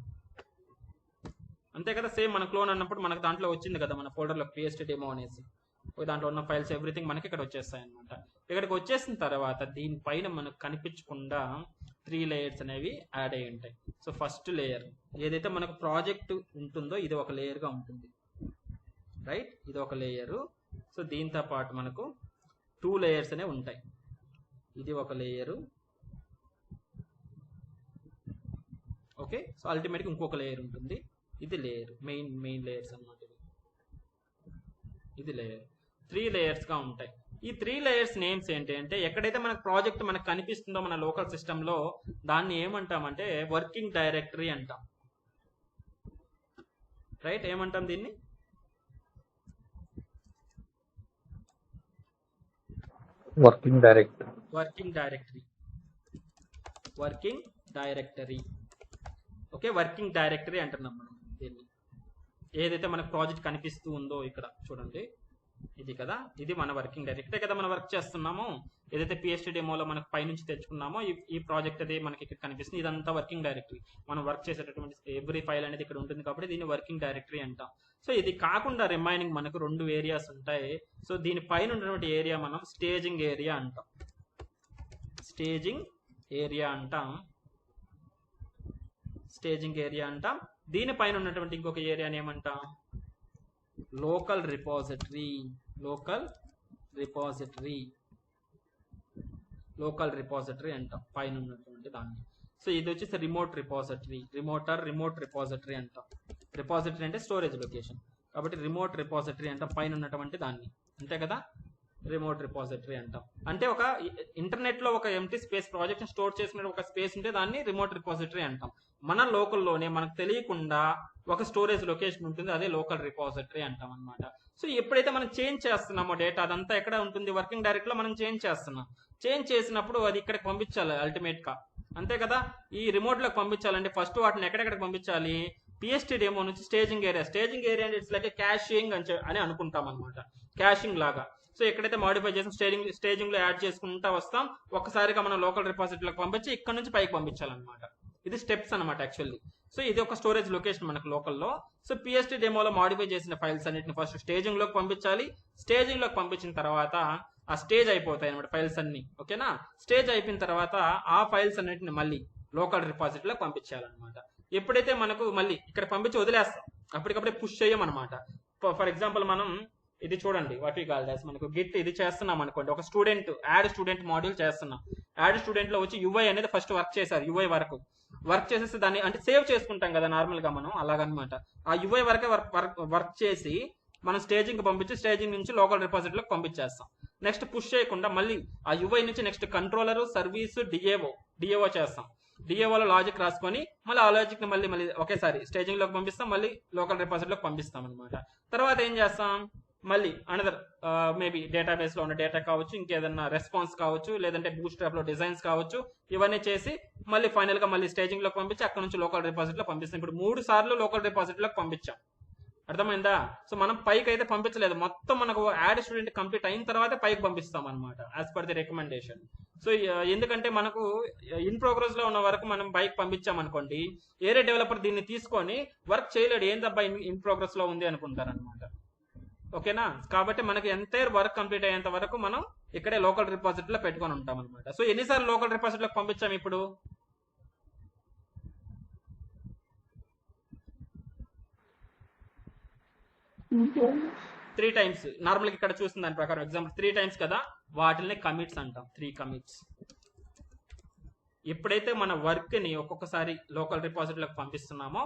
అంతే కదా. సేమ్ మన క్లోన్ అన్నప్పుడు మనకు దాంట్లో వచ్చింది కదా మన ఫోల్డర్లో PST డెమో అనేసి, దాంట్లో ఉన్న ఫైల్స్ ఎవ్రీథింగ్ మనకి ఇక్కడ వచ్చేస్తాయి అనమాట. ఇక్కడికి వచ్చేసిన తర్వాత దీనిపైన మనకు కనిపించకుండా 3 లేయర్స్ అనేవి యాడ్ అయి ఉంటాయి. సో ఫస్ట్ లేయర్ ఏదైతే మనకు ప్రాజెక్ట్ ఉంటుందో ఇది ఒక లేయర్గా ఉంటుంది, రైట్? ఇది ఒక లేయరు. సో దీంతో పాటు మనకు 2 లేయర్స్ అనేవి ఉంటాయి. ఇది ఒక లేయరు, ఓకే. సో అల్టిమేట్గా ఇంకొక లేయర్ ఉంటుంది. ఇది లేయర్, మెయిన్ లేయర్స్ అన్నమాట. ఇది లేయర్. 3 లేయర్స్గా ఉంటాయి. ఈ 3 లేయర్స్ నేమ్స్ ఏంటి అంటే, ఎక్కడైతే మనకు ప్రాజెక్ట్ మనకు కనిపిస్తుందో మన లోకల్ సిస్టంలో దాన్ని ఏమంటామంటే వర్కింగ్ డైరెక్టరీ అంటాం, రైట్? ఏమంటాం దీన్ని? Working directory. Okay, working directory అంటున్నాం మనం దీన్ని. ఏదైతే మనకు ప్రాజెక్ట్ కనిపిస్తూ ఉందో ఇక్కడ చూడండి, ఇది కదా, ఇది మన వర్కింగ్ డైరెక్టరీ కదా. మనం వర్క్ చేస్తున్నాము, ఏదైతే పిఎస్టీ డెమోలో మనకు పైనుంచి తెచ్చుకున్నామో ఈ ప్రాజెక్ట్ అది మనకి ఇక్కడ కనిపిస్తుంది. ఇదంతా వర్కింగ్ డైరెక్టరీ. మనం వర్క్ చేసేటటువంటి ఎవ్రీ ఫైల్ అనేది ఇక్కడ ఉంటుంది కాబట్టి దీన్ని వర్కింగ్ డైరెక్టరీ అంటాం. సో ఇది కాకుండా రిమైనింగ్ మనకు 2 ఏరియాస్ ఉంటాయి. సో దీని పైన ఉన్నటువంటి ఏరియా మనం స్టేజింగ్ ఏరియా అంటాం. స్టేజింగ్ ఏరియా అంటాం. దీనిపైన ఉన్నటువంటి ఇంకొక ఏరియాని ఏమంటాం? లోకల్ రిపాజిటరీ అంటాం పైన ఉన్నటువంటి దాన్ని. సో ఇది వచ్చేసి రిమోట్ రిపాజిటరీ అంటాం. రిపాజిటరీ అంటే స్టోరేజ్ లొకేషన్ కాబట్టి రిమోట్ రిపాజిటరీ అంటాం పైన ఉన్నటువంటి దాన్ని, అంతే కదా? రిమోట్ రిపాజిటరీ అంటాం. అంటే ఒక ఇంటర్నెట్ లో ఒక ఎంటీ స్పేస్ ప్రాజెక్ట్ స్టోర్ చేసిన ఒక స్పేస్ ఉంటే దాన్ని రిమోట్ రిపాజిటరీ అంటాం. మన లోకల్లోనే మనకు తెలియకుండా ఒక స్టోరేజ్ లొకేషన్ ఉంటుంది, అదే లోకల్ రిపాజిటరీ అంటాం అనమాట. సో ఎప్పుడైతే మనం చేంజ్ చేస్తున్నామో డేటా అదంతా ఎక్కడ ఉంటుంది? వర్కింగ్ డైరెక్టరీలో మనం చేంజ్ చేస్తున్నాం. చేంజ్ చేసినప్పుడు అది ఇక్కడికి పంపించాలి అల్టిమేట్ గా, అంతే కదా? ఈ రిమోట్ లోకి పంపించాలంటే ఫస్ట్ వాటిని ఎక్కడెక్కడికి పంపించాలి? పిఎస్టీ డెమో నుంచి స్టేజింగ్ ఏరియా అంటే ఇట్స్ లైక్ క్యాషింగ్ అని అనుకుంటాం అనమాట, క్యాషింగ్ లాగా. సో ఎక్కడైతే మాడిఫై చేసిన స్టేజింగ్ లో యాడ్ చేసుకుంటా వస్తాం, ఒక్కసారిగా మనం లోకల్ రిపాజిటరీలోకి పంపించి ఇక్కడ నుంచి పైకి పంపించాలన్నమాట. ఇది స్టెప్స్ అనమాట యాక్చువల్లీ. సో ఇది ఒక స్టోరేజ్ లొకేషన్ మనకు లోకల్లో. సో పిఎస్టీ డెమోలో మాడిఫై చేసిన ఫైల్స్ అన్నిటిని ఫస్ట్ స్టేజింగ్ లోకి పంపించాలి. స్టేజింగ్ లోకి పంపించిన తర్వాత ఆ స్టేజ్ అయిపోతాయి అనమాట ఫైల్స్ అన్ని, ఓకేనా? స్టేజ్ అయిపోయిన తర్వాత ఆ ఫైల్స్ అన్నిటిని మళ్ళీ లోకల్ రిపాజిటరీలోకి పంపించాలన్నమాట. ఎప్పుడైతే మనకు మళ్ళీ ఇక్కడ పంపించి వదిలేస్తాం, అప్పటికప్పుడే పుష్ చేయమన్నమాట. ఫర్ ఎగ్జాంపుల్ మనం ఇది చూడండి, వాట్ వి కాల్ దట్, మనకు గిట్ ఇది చేస్తున్నాం అనుకోండి, ఒక యాడ్ స్టూడెంట్ మాడ్యూల్ చేస్తున్నాం. యాడ్ స్టూడెంట్ లో వచ్చి యుఐ అనేది ఫస్ట్ వర్క్ చేశారు. యుఐ వర్క్ చేసేసి దాన్ని అంటే సేవ్ చేసుకుంటాం కదా నార్మల్ గా మనం, అలాగనమాట. ఆ యుఐ వరకే వర్క్ చేసి మనం స్టేజింగ్ పంపించి స్టేజింగ్ నుంచి లోకల్ రిపాజిటరీలోకి పంపించేస్తాం. నెక్స్ట్ పుష్ చేయకుండా మళ్ళీ ఆ యుఐ నుంచి నెక్స్ట్ కంట్రోలర్, సర్వీస్, డిఏఓ చేస్తాం. డిఏఓలో లాజిక్ రాసుకొని మళ్ళీ ఆ లాజిక్ ని మళ్ళీ ఒకేసారి స్టేజింగ్ లోకి పంపిస్తాం, మళ్ళీ లోకల్ రిపాజిటరీలోకి పంపిస్తాం అనమాట. తర్వాత ఏం చేస్తాం? మళ్ళీ అనదర్ మేబీ డేటాబేస్ లో ఉన్న డేటా కావచ్చు, ఇంకేదన్నా రెస్పాన్స్ కావచ్చు, లేదంటే బూట్స్ట్రాప్ లో డిజైన్స్ కావచ్చు, ఇవన్నీ చేసి మళ్ళీ ఫైనల్ గా మళ్ళీ స్టేజింగ్ లోకి పంపించి అక్కడ నుంచి లోకల్ డిపాజిట్ లో పంపిస్తాం. ఇప్పుడు 3 సార్లు లోకల్ డిపాజిట్ లోకి పంపించాం, అర్థమైందా? సో మనం పైకి అయితే పంపించలేదు, మొత్తం మనకు యాడ్ స్టూడెంట్ కంప్లీట్ అయిన తర్వాత పైకి పంపిస్తాం అనమాట, as per the recommendation. So ఎందుకంటే మనకు ఇన్ ప్రోగ్రెస్ లో ఉన్న వరకు మనం పైకి పంపించాం అనుకోండి, ఏరే డెవలపర్ దీన్ని తీసుకొని వర్క్ చేయలేడు, ఏందబ్బా ఇన్ ప్రోగ్రెస్ లో ఉంది అనుకుంటారు అనమాట, ఓకేనా? కాబట్టి మనకి ఎంటైర్ వర్క్ కంప్లీట్ అయ్యేంత వరకు మనం ఇక్కడే లోకల్ రిపాజిటరీలో పెట్టుకొని ఉంటాం అనమాట. సో ఎన్నిసార్లు లోకల్ రిపాజిటరీలోకి పంపించాం ఇప్పుడు? 3 టైమ్స్. నార్మల్గా ఇక్కడ చూసిన దాని ప్రకారం ఎగ్జాంపుల్ 3 టైమ్స్ కదా, వాటిని కమిట్స్ అంటాం. 3 కమిట్స్. ఎప్పుడైతే మన వర్క్ ని ఒక్కొక్కసారి లోకల్ రిపాజిటరీలోకి పంపిస్తున్నామో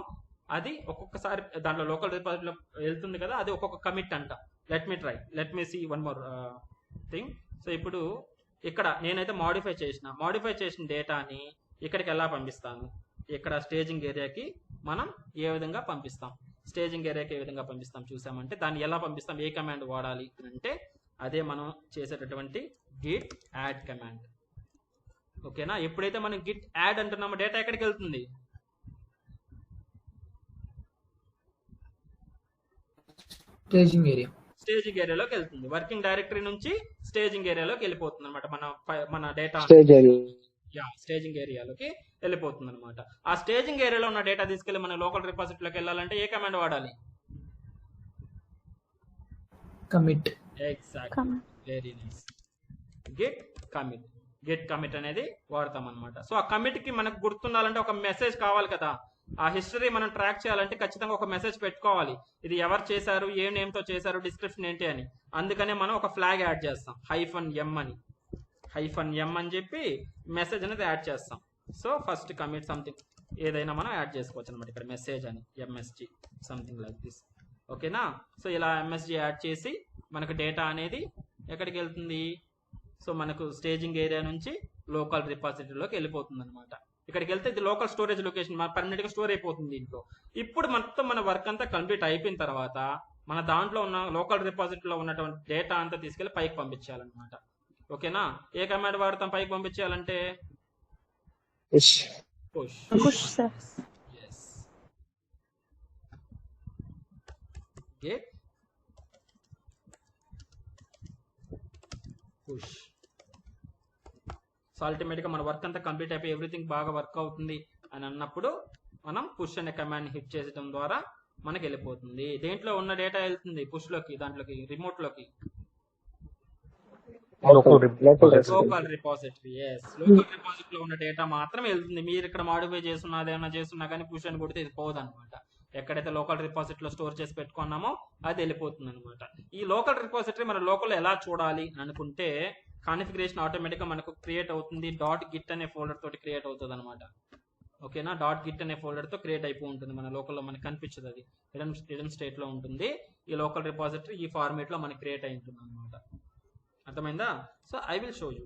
అది ఒక్కొక్కసారి దాంట్లో లోకల్ రిపాజిటరీలో వెళ్తుంది కదా, అది ఒక్కొక్క కమిట్ అంట. Let me see one more thing. So ఇప్పుడు ఇక్కడ నేనైతే మాడిఫై చేసిన డేటాని ఇక్కడికి ఎలా పంపిస్తాను? ఇక్కడ స్టేజింగ్ ఏరియాకి మనం ఏ విధంగా పంపిస్తాం? స్టేజింగ్ ఏరియాకి ఏ విధంగా పంపిస్తాం చూసామంటే దాన్ని ఎలా పంపిస్తాం, ఏ కమాండ్ వాడాలి అంటే అదే మనం చేసేటటువంటి గిట్ యాడ్ కమాండ్, ఓకేనా? ఎప్పుడైతే మనం గిట్ యాడ్ అంటున్నామో డేటా ఎక్కడికి వెళ్తుంది? స్టేజింగ్ ఏరియాలోకి వెళ్తుంది. వర్కింగ్ డైరెక్టరీ నుంచి స్టేజింగ్ ఏరియాలోకి వెళ్ళిపోతుంది అనమాట. మన డేటా స్టేజింగ్ ఏరియాలోకి వెళ్ళిపోతుంది అనమాట. ఆ స్టేజింగ్ ఏరియాలో ఉన్న డేటా తీసుకెళ్లి మన లోకల్ రిపాజిటరీలోకి వెళ్ళాలంటే ఏ కమాండ్ వాడాలి? Commit. Exactly, very nice. Git commit. Get commit అనేది వాడతాం అనమాట. సో ఆ కమిట్ కి మనకు గుర్తుండాలంటే ఒక మెసేజ్ కావాలి కదా, ఆ హిస్టరీ మనం ట్రాక్ చేయాలంటే ఖచ్చితంగా ఒక మెసేజ్ పెట్టుకోవాలి. ఇది ఎవరు చేశారు, ఏ నేమ్ తో చేశారు, డిస్క్రిప్షన్ ఏంటి అని. అందుకనే మనం ఒక ఫ్లాగ్ యాడ్ చేస్తాం, -m అని చెప్పి మెసేజ్ అనేది యాడ్ చేస్తాం. సో ఫస్ట్ కమిట్ సంథింగ్ ఏదైనా మనం యాడ్ చేసుకోవచ్చు అనమాట. ఇక్కడ మెసేజ్ అని MSG సంథింగ్ లైక్ దిస్. ఓకేనా. సో ఇలా MSG యాడ్ చేసి మనకు డేటా అనేది ఎక్కడికి వెళ్తుంది, సో మనకు స్టేజింగ్ ఏరియా నుంచి లోకల్ రిపాజిటరీలోకి వెళ్ళిపోతుంది అనమాట. ఇక్కడికి వెళ్తే ఇది లోకల్ స్టోరేజ్ లొకేషన్ పర్మనెంట్ గా స్టోర్ అయిపోతుంది దీంట్లో. ఇప్పుడు మొత్తం మన వర్క్ అంతా కంప్లీట్ అయిపోయిన తర్వాత మన దాంట్లో ఉన్న లోకల్ రిపాజిటరీలో ఉన్నటువంటి డేటా అంతా తీసుకెళ్లి పైకి పంపించాలన్నమాట. ఓకేనా. ఏ కమాండ్ వాడతాం పైకి పంపించాలంటే? Push sir. Get push. So ultimate గా మన వర్క్ అంతా కంప్లీట్ అయిపోయి ఎవ్రీథింగ్ బాగా వర్క్ అవుతుంది అని అన్నప్పుడు మనం పుష్ అనే కమాండ్ హిట్ చేయడం ద్వారా మనకి వెళ్ళిపోతుంది. దేంట్లో ఉన్న డేటా వెళ్తుంది పుష్ లోకి, దాంట్లోకి రిమోట్ లోకి లోకల్ రిపాజిటరీ. లోకల్ రిపాజిటరీలో ఉన్న డేటా మాత్రం వెళ్తుంది. మీరు ఇక్కడ మాడిఫై చేస్తున్నది ఏమైనా చేస్తున్నా కానీ పుష్ అని కొడితే ఇది పోదు అనమాట. ఎక్కడైతే లోకల్ రిపాజిటరీలో స్టోర్ చేసి పెట్టుకున్నామో అది వెళ్ళిపోతుంది అనమాట. ఈ లోకల్ రిపాజిటరీ మన లోకల్లో ఎలా చూడాలి అని అనుకుంటే కాన్ఫిగరేషన్ ఆటోమేటిక్ గా మనకు క్రియేట్ అవుతుంది. .git అనే ఫోల్డర్ తోటి క్రియేట్ అవుతుంది అనమాట. ఓకేనా. .git అనే ఫోల్డర్ తో క్రియేట్ అయిపో ఉంటుంది మన లోకల్లో, మనకి కనిపించదు, అది హిడెన్ స్టేట్ లో ఉంటుంది. ఈ లోకల్ రిపాజిటరీ ఈ ఫార్మేట్ లో మనకి క్రియేట్ అయి ఉంటుంది అనమాట. అర్థమైందా? So I will show you.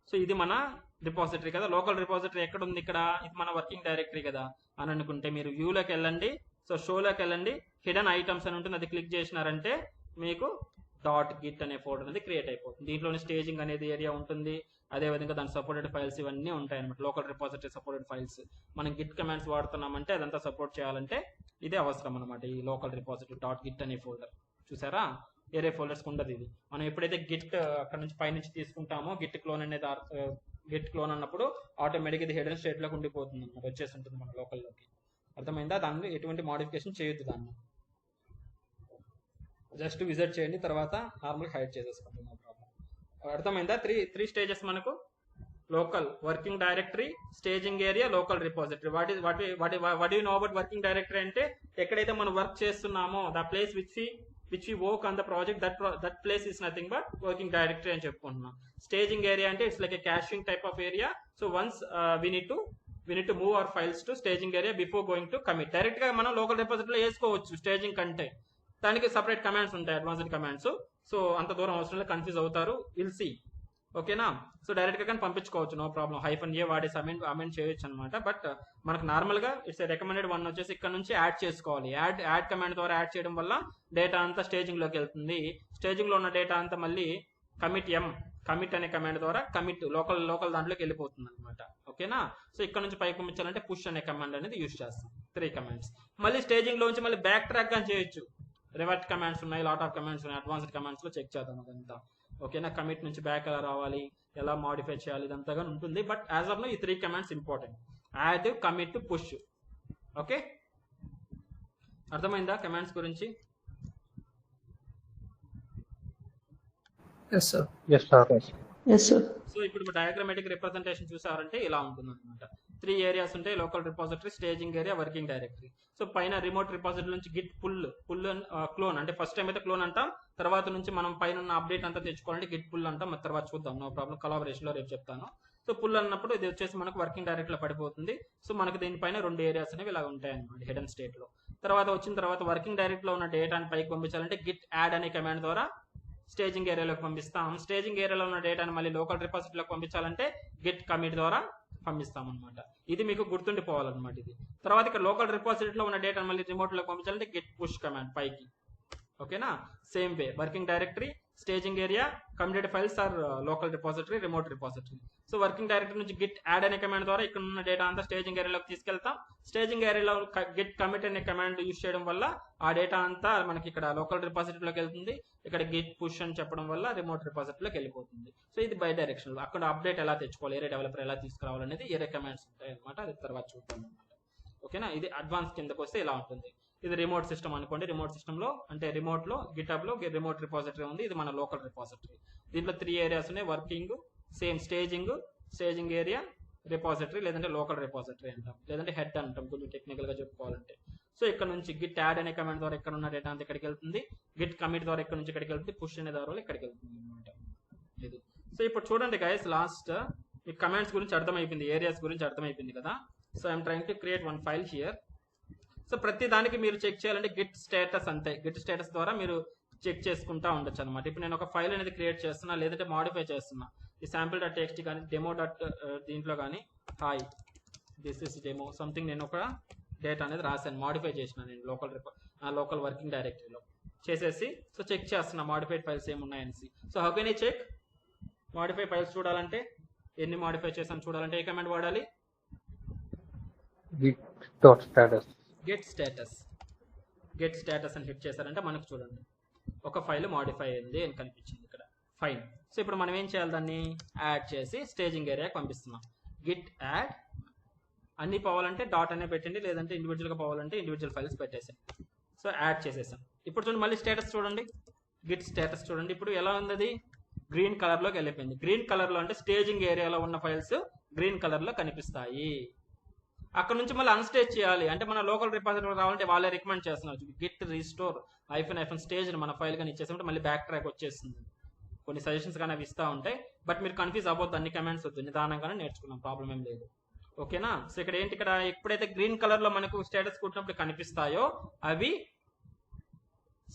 So ఇది మన రిపాజిటరీ కదా. లోకల్ రిపాజిటరీ ఎక్కడ ఉంది? ఇక్కడ. ఇది మన వర్కింగ్ డైరెక్టరీ కదా అని అనుకుంటే మీరు వ్యూలోకి వెళ్ళండి. సో షోలోకి వెళ్ళండి, హిడెన్ ఐటమ్స్ అని ఉంటుంది, అది క్లిక్ చేసినారంటే మీకు .git అనే ఫోల్డర్ అనేది క్రియేట్ అయిపోతుంది. దీంట్లోని స్టేజింగ్ అనేది ఏరియా ఉంటుంది, అదేవిధంగా దాని సపోర్టెడ్ ఫైల్స్ ఇవన్నీ ఉంటాయి అనమాట. లోకల్ రిపాజిటరీ సపోర్టెడ్ ఫైల్స్ మనం గిట్ కమాండ్స్ వాడుతున్నామంటే అదంతా సపోర్ట్ చేయాలంటే ఇదే అవసరం అనమాట. ఈ లోకల్ రిపాజిటరీ .git అనే ఫోల్డర్ చూసారా, వేరే ఫోల్డర్స్ ఉండదు ఇది. మనం ఎప్పుడైతే గిట్ అక్కడ నుంచి పైనుంచి తీసుకుంటామో గిట్ క్లోన్ అనేది గిట్ క్లోన్ అన్నప్పుడు ఆటోమేటిక్ ఇది హిడెన్ స్టేట్ లోకి ఉండిపోతుంది అనమాట, వచ్చేసి ఉంటుంది మన లోకల్లోకి. అర్థమైందా? దానిలో ఎటువంటి మోడిఫికేషన్ చేయొద్దు, దాన్ని జస్ట్ విజిట్ చేయండి, తర్వాత నార్మల్ హైడ్ చేసేసుకోండి, నో ప్రాబ్లం. అర్థమైందా? త్రీ స్టేజెస్ మనకు: local working directory, staging area, local repository. What you know about working directory అంటే ఎక్కడైతే మనం వర్క్ చేస్తున్నామో the place which we work on the project, that place is nothing but working directory అని చెప్పుకుంటున్నాం. Staging area అంటే it's like A cashing type of area. So once we need to move our files to staging area before going to commit. Direct గా మనం local రిపాజిటరీలో వేసుకోవచ్చు staging కంటే, దానికి separate commands ఉంటాయి, advanced commands. So అంత దూరం అవసరం లేదు, కన్ఫ్యూజ్ అవుతారు, విల్ సీ. ఓకేనా. సో డైరెక్ట్ గా కానీ పంపించుకోవచ్చు, నో ప్రాబ్లం. -a వాడేసి అమెండ్ చేయొచ్చు అనమాట. బట్ మనకు నార్మల్ గా ఇట్స్ రికమెండెడ్ వన్ వచ్చేసి ఇక్కడ నుంచి యాడ్ చేసుకోవాలి. యాడ్ కమాండ్ ద్వారా యాడ్ చేయడం వల్ల డేటా అంతా స్టేజింగ్ లోకి వెళ్తుంది. స్టేజింగ్ లో ఉన్న డేటా అంతా మళ్ళీ కమిట్ అనే కమాండ్ ద్వారా లోకల్ దాంట్లోకి వెళ్ళిపోతుంది అనమాట. ఓకేనా. సో ఇక్కడ నుంచి పైకి పంపించాలంటే పుష్ అనే కమాండ్ అనేది యూజ్ చేస్తాం. 3 కమాండ్స్. మళ్ళీ స్టేజింగ్ లోంచి మళ్ళీ బ్యాక్ ట్రాక్ గా చేయొచ్చు. రివర్ట్ కమాండ్స్ ఉన్నాయి, లాట్ ఆఫ్ కమాండ్స్ ఉన్నాయి, అడ్వాన్స్డ్ కమాండ్స్ లో చెక్ చేద్దాం అదంతా. ఓకేనా. కమిట్ నుంచి బ్యాక్ ఎలా రావాలి, ఎలా మాడిఫై చేయాలి, ఇదంతా ఉంటుంది. బట్ యాజ్ ఆఫ్ నో ఈ 3 commands important: add, commit, push. Okay, అర్థమైందా కమాండ్స్ గురించి? సో ఇప్పుడు డయాగ్రామాటిక్ రిప్రజెంటేషన్ చూసారంటే ఇలా ఉంటుంది అనమాట. 3 ఏరియాస్ ఉంటాయి: local repository, staging area, working directory. So పైన రిమోట్ రిపాజిటరీ నుంచి గిట్ పుల్ క్లోన్ అంటే ఫస్ట్ టైం అయితే క్లోన్ అంటాం, తర్వాత నుంచి మనం పైన అప్డేట్ అంతా తెచ్చుకోవాలంటే గిట్ పుల్ అంటాం. మరి తర్వాత చూద్దాం, నో ప్రాబ్లం, కొలాబరేషన్ లో రేపు చెప్తాను. సో పుల్ అన్నప్పుడు ఇది వచ్చేసి మనకు వర్కింగ్ డైరెక్టరీ లో పడిపోతుంది. సో మనకు దీనిపైన 2 ఏరియాస్ అనేవి ఇలా ఉంటాయి అనమాట హిడెన్ స్టేట్ లో. తర్వాత వచ్చిన తర్వాత వర్కింగ్ డైరెక్టరీ లో ఉన్న డేటాని పైకి పంపించాలంటే గిట్ యాడ్ అనే కమాండ్ ద్వారా స్టేజింగ్ ఏరియాలోకి పంపిస్తాం. స్టేజింగ్ ఏరియాలో ఉన్న డేటాని మళ్ళీ లోకల్ రిపాజిటరీలోకి పంపించాలంటే గిట్ కమిట్ ద్వారా పంపిస్తాం అనమాట. ఇది మీకు గుర్తుండిపోవాలన్నమాట ఇది. తర్వాత ఇక్కడ లోకల్ రిపాజిటరీలో ఉన్న డేటాను మళ్ళీ రిమోట్ లోకి పంపించాలంటే గిట్ పుష్ కమాండ్ పైకి. ఓకేనా. Same way working directory, staging area, committed files or local repository, remote repository. So working directory నుంచి గిట్ యాడ్ అనే కమాండ్ ద్వారా ఇక్కడ ఉన్న డేటా అంతా స్టేజింగ్ ఏరియాలోకి తీసుకెళ్తాం. స్టేజింగ్ ఏరియాలో గిట్ కమిట్ అనే కమాండ్ యూజ్ చేయడం వల్ల ఆ డేటా అంతా మనకి ఇక్కడ లోకల్ రిపాజిటరీలోకి వెళ్తుంది. ఇక్కడ గిట్ పుష్ అని చెప్పడం వల్ల రిమోట్ రిపాజిటరీలోకి వెళ్ళిపోతుంది. సో ఇది బై డైరెక్షన్ లో. అక్కడ అప్డేట్ ఎలా తెచ్చుకోవాలి, ఏరియా డెవలపర్ ఎలా తీసుకురావాలనేది ఏరియా కమాండ్స్ ఉంటాయి అనమాట, అది తర్వాత చూద్దాం అనమాట. ఓకేనా. ఇది అడ్వాన్స్ కిందకు వస్తే ఇలా ఉంటుంది. ఇది రిమోట్ సిస్టమ్ అనుకోండి. రిమోట్ సిస్టమ్ లో అంటే రిమోట్ లో గిటబ్ లో రిమోట్ రిపాజిటరీ ఉంది, ఇది మన లోకల్ రిపాజిటరీ. దీంట్లో 3 ఏరియాస్ ఉన్నాయి: working, same staging area repository లేదంటే లోకల్ రిపాజిటరీ అంటాం, లేదంటే హెడ్ అంటాం కొంచెం టెక్నికల్ గా చెప్పుకోవాలంటే. సో ఇక్కడ నుంచి గిట్ యాడ్ అనే కమాండ్ ద్వారా ఇక్కడ ఉన్న డేటా అంతా ఇక్కడికి వెళ్తుంది, గిట్ కమిట్ ద్వారా ఇక్కడ నుంచి ఇక్కడికి వెళ్తుంది, పుష్ అనే ద్వారా ఇక్కడికి వెళ్తుంది అనమాట. ఇది సో ఇప్పుడు చూడండి గైస్, లాస్ట్ మీ కమాండ్స్ గురించి అర్థమైపోయింది, ఏరియాస్ గురించి అర్థమైపోయింది కదా. So I'm trying to create one file here. So ప్రతి దానికి మీరు చెక్ చేయాలంటే గిట్ స్టేటస్ అంతే, గిట్ స్టేటస్ ద్వారా మీరు చెక్ చేసుకుంటా ఉండొచ్చు అనమాట. ఇప్పుడు నేను ఒక ఫైల్ అనేది క్రియేట్ చేస్తున్నా లేదంటే మాడిఫై చేస్తున్నా, ఈ శాంపిల్ డాట్ టెక్స్ట్ కానీ డెమో డాట్ దీంట్లో కానీ hi this is demo something నేను ఒక డేటా అనేది రాశాను, మాడిఫై చేసిన నేను లోకల్ వర్కింగ్ డైరెక్టరీలో చేసేసి సో చెక్ చేస్తున్నా మాడిఫైడ్ ఫైల్స్ ఏమున్నాయనేసి. So how can you check modify files చూడాలంటే, ఎన్ని మాడిఫై చేసాను చూడాలంటే ఏ కమాండ్ వాడాలి? git dot status. Git status అని హిట్ చేశారంటే మనకు చూడండి ఒక ఫైల్ మాడిఫై అయింది అని కనిపించింది ఇక్కడ. ఫైన్. సో ఇప్పుడు మనం ఏం చేయాలి, దాన్ని యాడ్ చేసి స్టేజింగ్ ఏరియాకి పంపిస్తున్నాం. గిట్ యాడ్ అన్ని పోవాలంటే డాట్ అనే పెట్టండి, లేదంటే ఇండివిజువల్గా పోవాలంటే ఇండివిజువల్ ఫైల్స్ పెట్టేసాం. సో యాడ్ చేసేసాం. ఇప్పుడు చూడండి మళ్ళీ స్టేటస్ చూడండి, గిట్ స్టేటస్ చూడండి ఇప్పుడు ఎలా ఉంది, అది గ్రీన్ కలర్లోకి వెళ్ళిపోయింది. గ్రీన్ కలర్లో అంటే స్టేజింగ్ ఏరియాలో ఉన్న ఫైల్స్ గ్రీన్ కలర్లో కనిపిస్తాయి. అక్కడ నుంచి మళ్ళీ అన్స్టేజ్ చేయాలి అంటే మన లోకల్ రిపాజిటరీ రావాలంటే వాళ్ళే రికమెండ్ చేస్తున్నారు, గిట్ రీస్టోర్ ఐఫన్ స్టేజ్ మన ఫైల్ కానీ ఇచ్చేసామంటే మళ్ళీ బ్యాక్ ట్రాక్ వచ్చేస్తుంది. కొన్ని సజెషన్స్ కానీ అవి ఇస్తూ ఉంటాయి, బట్ మీరు కన్ఫ్యూజ్ అవ్వద్దు, అన్ని కమెంట్స్ వద్దు, నిదానంగానే నేర్చుకున్నాం, ప్రాబ్లం ఏం లేదు. ఓకేనా. సో ఇక్కడ ఏంటి, ఇక్కడ ఎప్పుడైతే గ్రీన్ కలర్ లో మనకు స్టేటస్ కొట్టినప్పుడు కనిపిస్తాయో అవి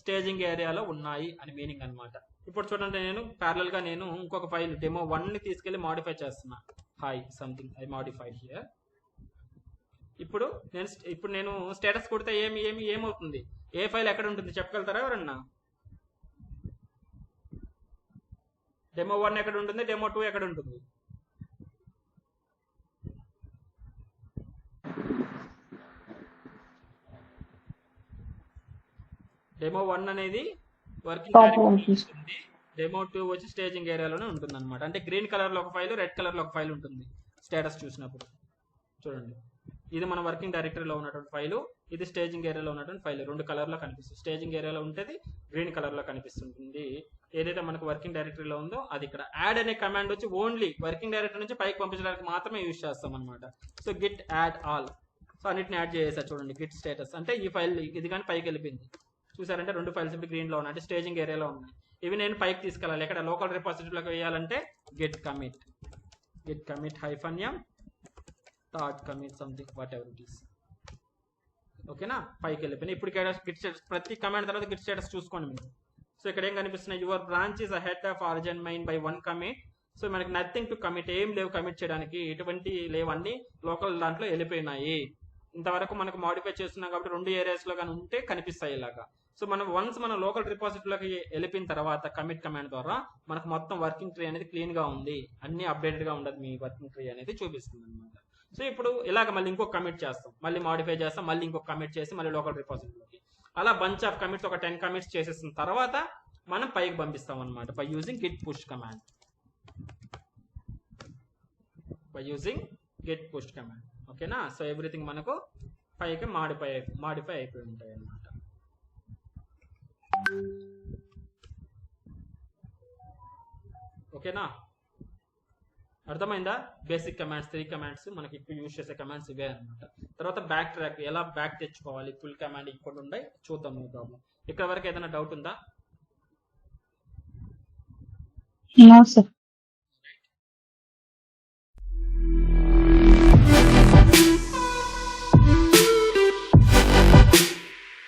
స్టేజింగ్ ఏరియాలో ఉన్నాయి అని మీనింగ్ అనమాట. ఇప్పుడు చూడండి నేను ప్యారలల్ గా నేను ఇంకొక ఫైల్ డెమో 1 ని తీసుకెళ్లి మాడిఫై చేస్తున్నా, hi something I modified here. ఇప్పుడు నేను స్టేటస్ కొడితే ఏమవుతుంది, ఏ ఫైల్ ఎక్కడ ఉంటుంది చెప్పగలుగుతారా ఎవరన్నా? డెమో 1 ఎక్కడ ఉంటుంది, డెమో 2 ఎక్కడ ఉంటుంది? డెమో 1 అనేది వర్కింగ్ ఉంటుంది, డెమో 2 వచ్చి స్టేజింగ్ ఏరియాలోనే ఉంటుంది అనమాట. అంటే గ్రీన్ కలర్ లో ఒక ఫైల్, రెడ్ కలర్ లో ఒక ఫైల్ ఉంటుంది స్టేటస్ చూసినప్పుడు. చూడండి ఇది మన వర్కింగ్ డైరెక్టరీలో ఉన్నటువంటి ఫైలు, ఇది స్టేజింగ్ ఏరియాలో ఉన్నటువంటి ఫైల్, రెండు కలర్ లో కనిపిస్తుంది. స్టేజింగ్ ఏరియాలో ఉంటుంది, గ్రీన్ కలర్ లో కనిపిస్తుంటుంది. ఏదైతే మనకు వర్కింగ్ డైరెక్టరీలో ఉందో అది ఇక్కడ. యాడ్ అనే కమాండ్ వచ్చి ఓన్లీ వర్కింగ్ డైరెక్టరీ నుంచి పైకి పంపించడానికి మాత్రమే యూజ్ చేస్తాం అనమాట. So Git add all, so అన్నిటిని యాడ్ చేసేసారు చూడండి. గిట్ స్టేటస్ అంటే ఈ ఫైల్ ఇది కానీ పైకి వెళ్ళిపోయింది, చూసారంటే రెండు ఫైల్స్ ఇప్పుడు గ్రీన్ లో ఉన్నాయి, అంటే స్టేజింగ్ ఏరియాలో ఉన్నాయి. ఇవి నేను పైకి తీసుకెళ్ళాలి, ఎక్కడ లోకల్ రిపాజిటరీలోకి వేయాలంటే git commit hyphen M dot commit something whatever it is. ఓకేనా, పైకి వెళ్ళిపోయినాయి. ఇప్పుడు గిట్ స్టేటస్ ప్రతి కమాండ్ తర్వాత గిట్ స్టేటస్ చూసుకోండి మీరు. సో ఇక్కడ ఏం కనిపిస్తున్నాయి, your branch is ahead of origin main by 1 commit. So మనకి నథింగ్ టు కమిట్, ఏం లేవు కమిట్ చేయడానికి, ఎటువంటి లేవు, అన్ని లోకల్ దాంట్లో వెళ్ళిపోయినాయి. ఇంతవరకు మనకు మాడిఫై చేస్తున్నాం కాబట్టి 2 ఏరియాస్ లో కానీ ఉంటే కనిపిస్తాయి ఇలాగా. సో మనం వన్స్ మన లోకల్ రిపాజిటరీలోకి వెళ్ళిపోయిన తర్వాత కమిట్ కమాండ్ ద్వారా మనకు మొత్తం వర్కింగ్ ట్రీ అనేది క్లీన్ గా ఉంది, అన్ని అప్డేటెడ్ గా ఉండదు, మీ వర్కింగ్ ట్రీ అనేది చూపిస్తుంది అనమాట. సో ఇప్పుడు ఇలాగ మళ్ళీ ఇంకొక కమిట్ చేస్తాం, మళ్ళీ మాడిఫై చేస్తాం, మళ్ళీ ఇంకొక కమిట్ చేసి మళ్ళీ లోకల్ రిపాజిటరీలోకి అలా బంచ్ ఆఫ్ కమిట్స్ ఒక 10 కమిట్స్ చేసేసిన తర్వాత మనం పైకి పంపిస్తాం అనమాట by using Git push command. ఓకేనా. సో ఎవ్రీథింగ్ మనకు పైకి మాడిఫై అయిపోయి ఉంటాయి అన్నమాట. ఓకేనా, అర్థమైందా? బేసిక్ కమాండ్స్ 3 కమాండ్స్ మనకి ఇప్పుడు యూజ్ చేసే కమాండ్స్ ఇవే అనమాట. తర్వాత బ్యాక్ ట్రాక్ ఎలా బ్యాక్ తెచ్చుకోవాలి, ఫుల్ కమాండ్ ఇక్కడ ఉన్నాయి చూద్దాం, నో ప్రాబ్లం. ఇక్కడ వరకు ఏదైనా డౌట్ ఉందా? No sir.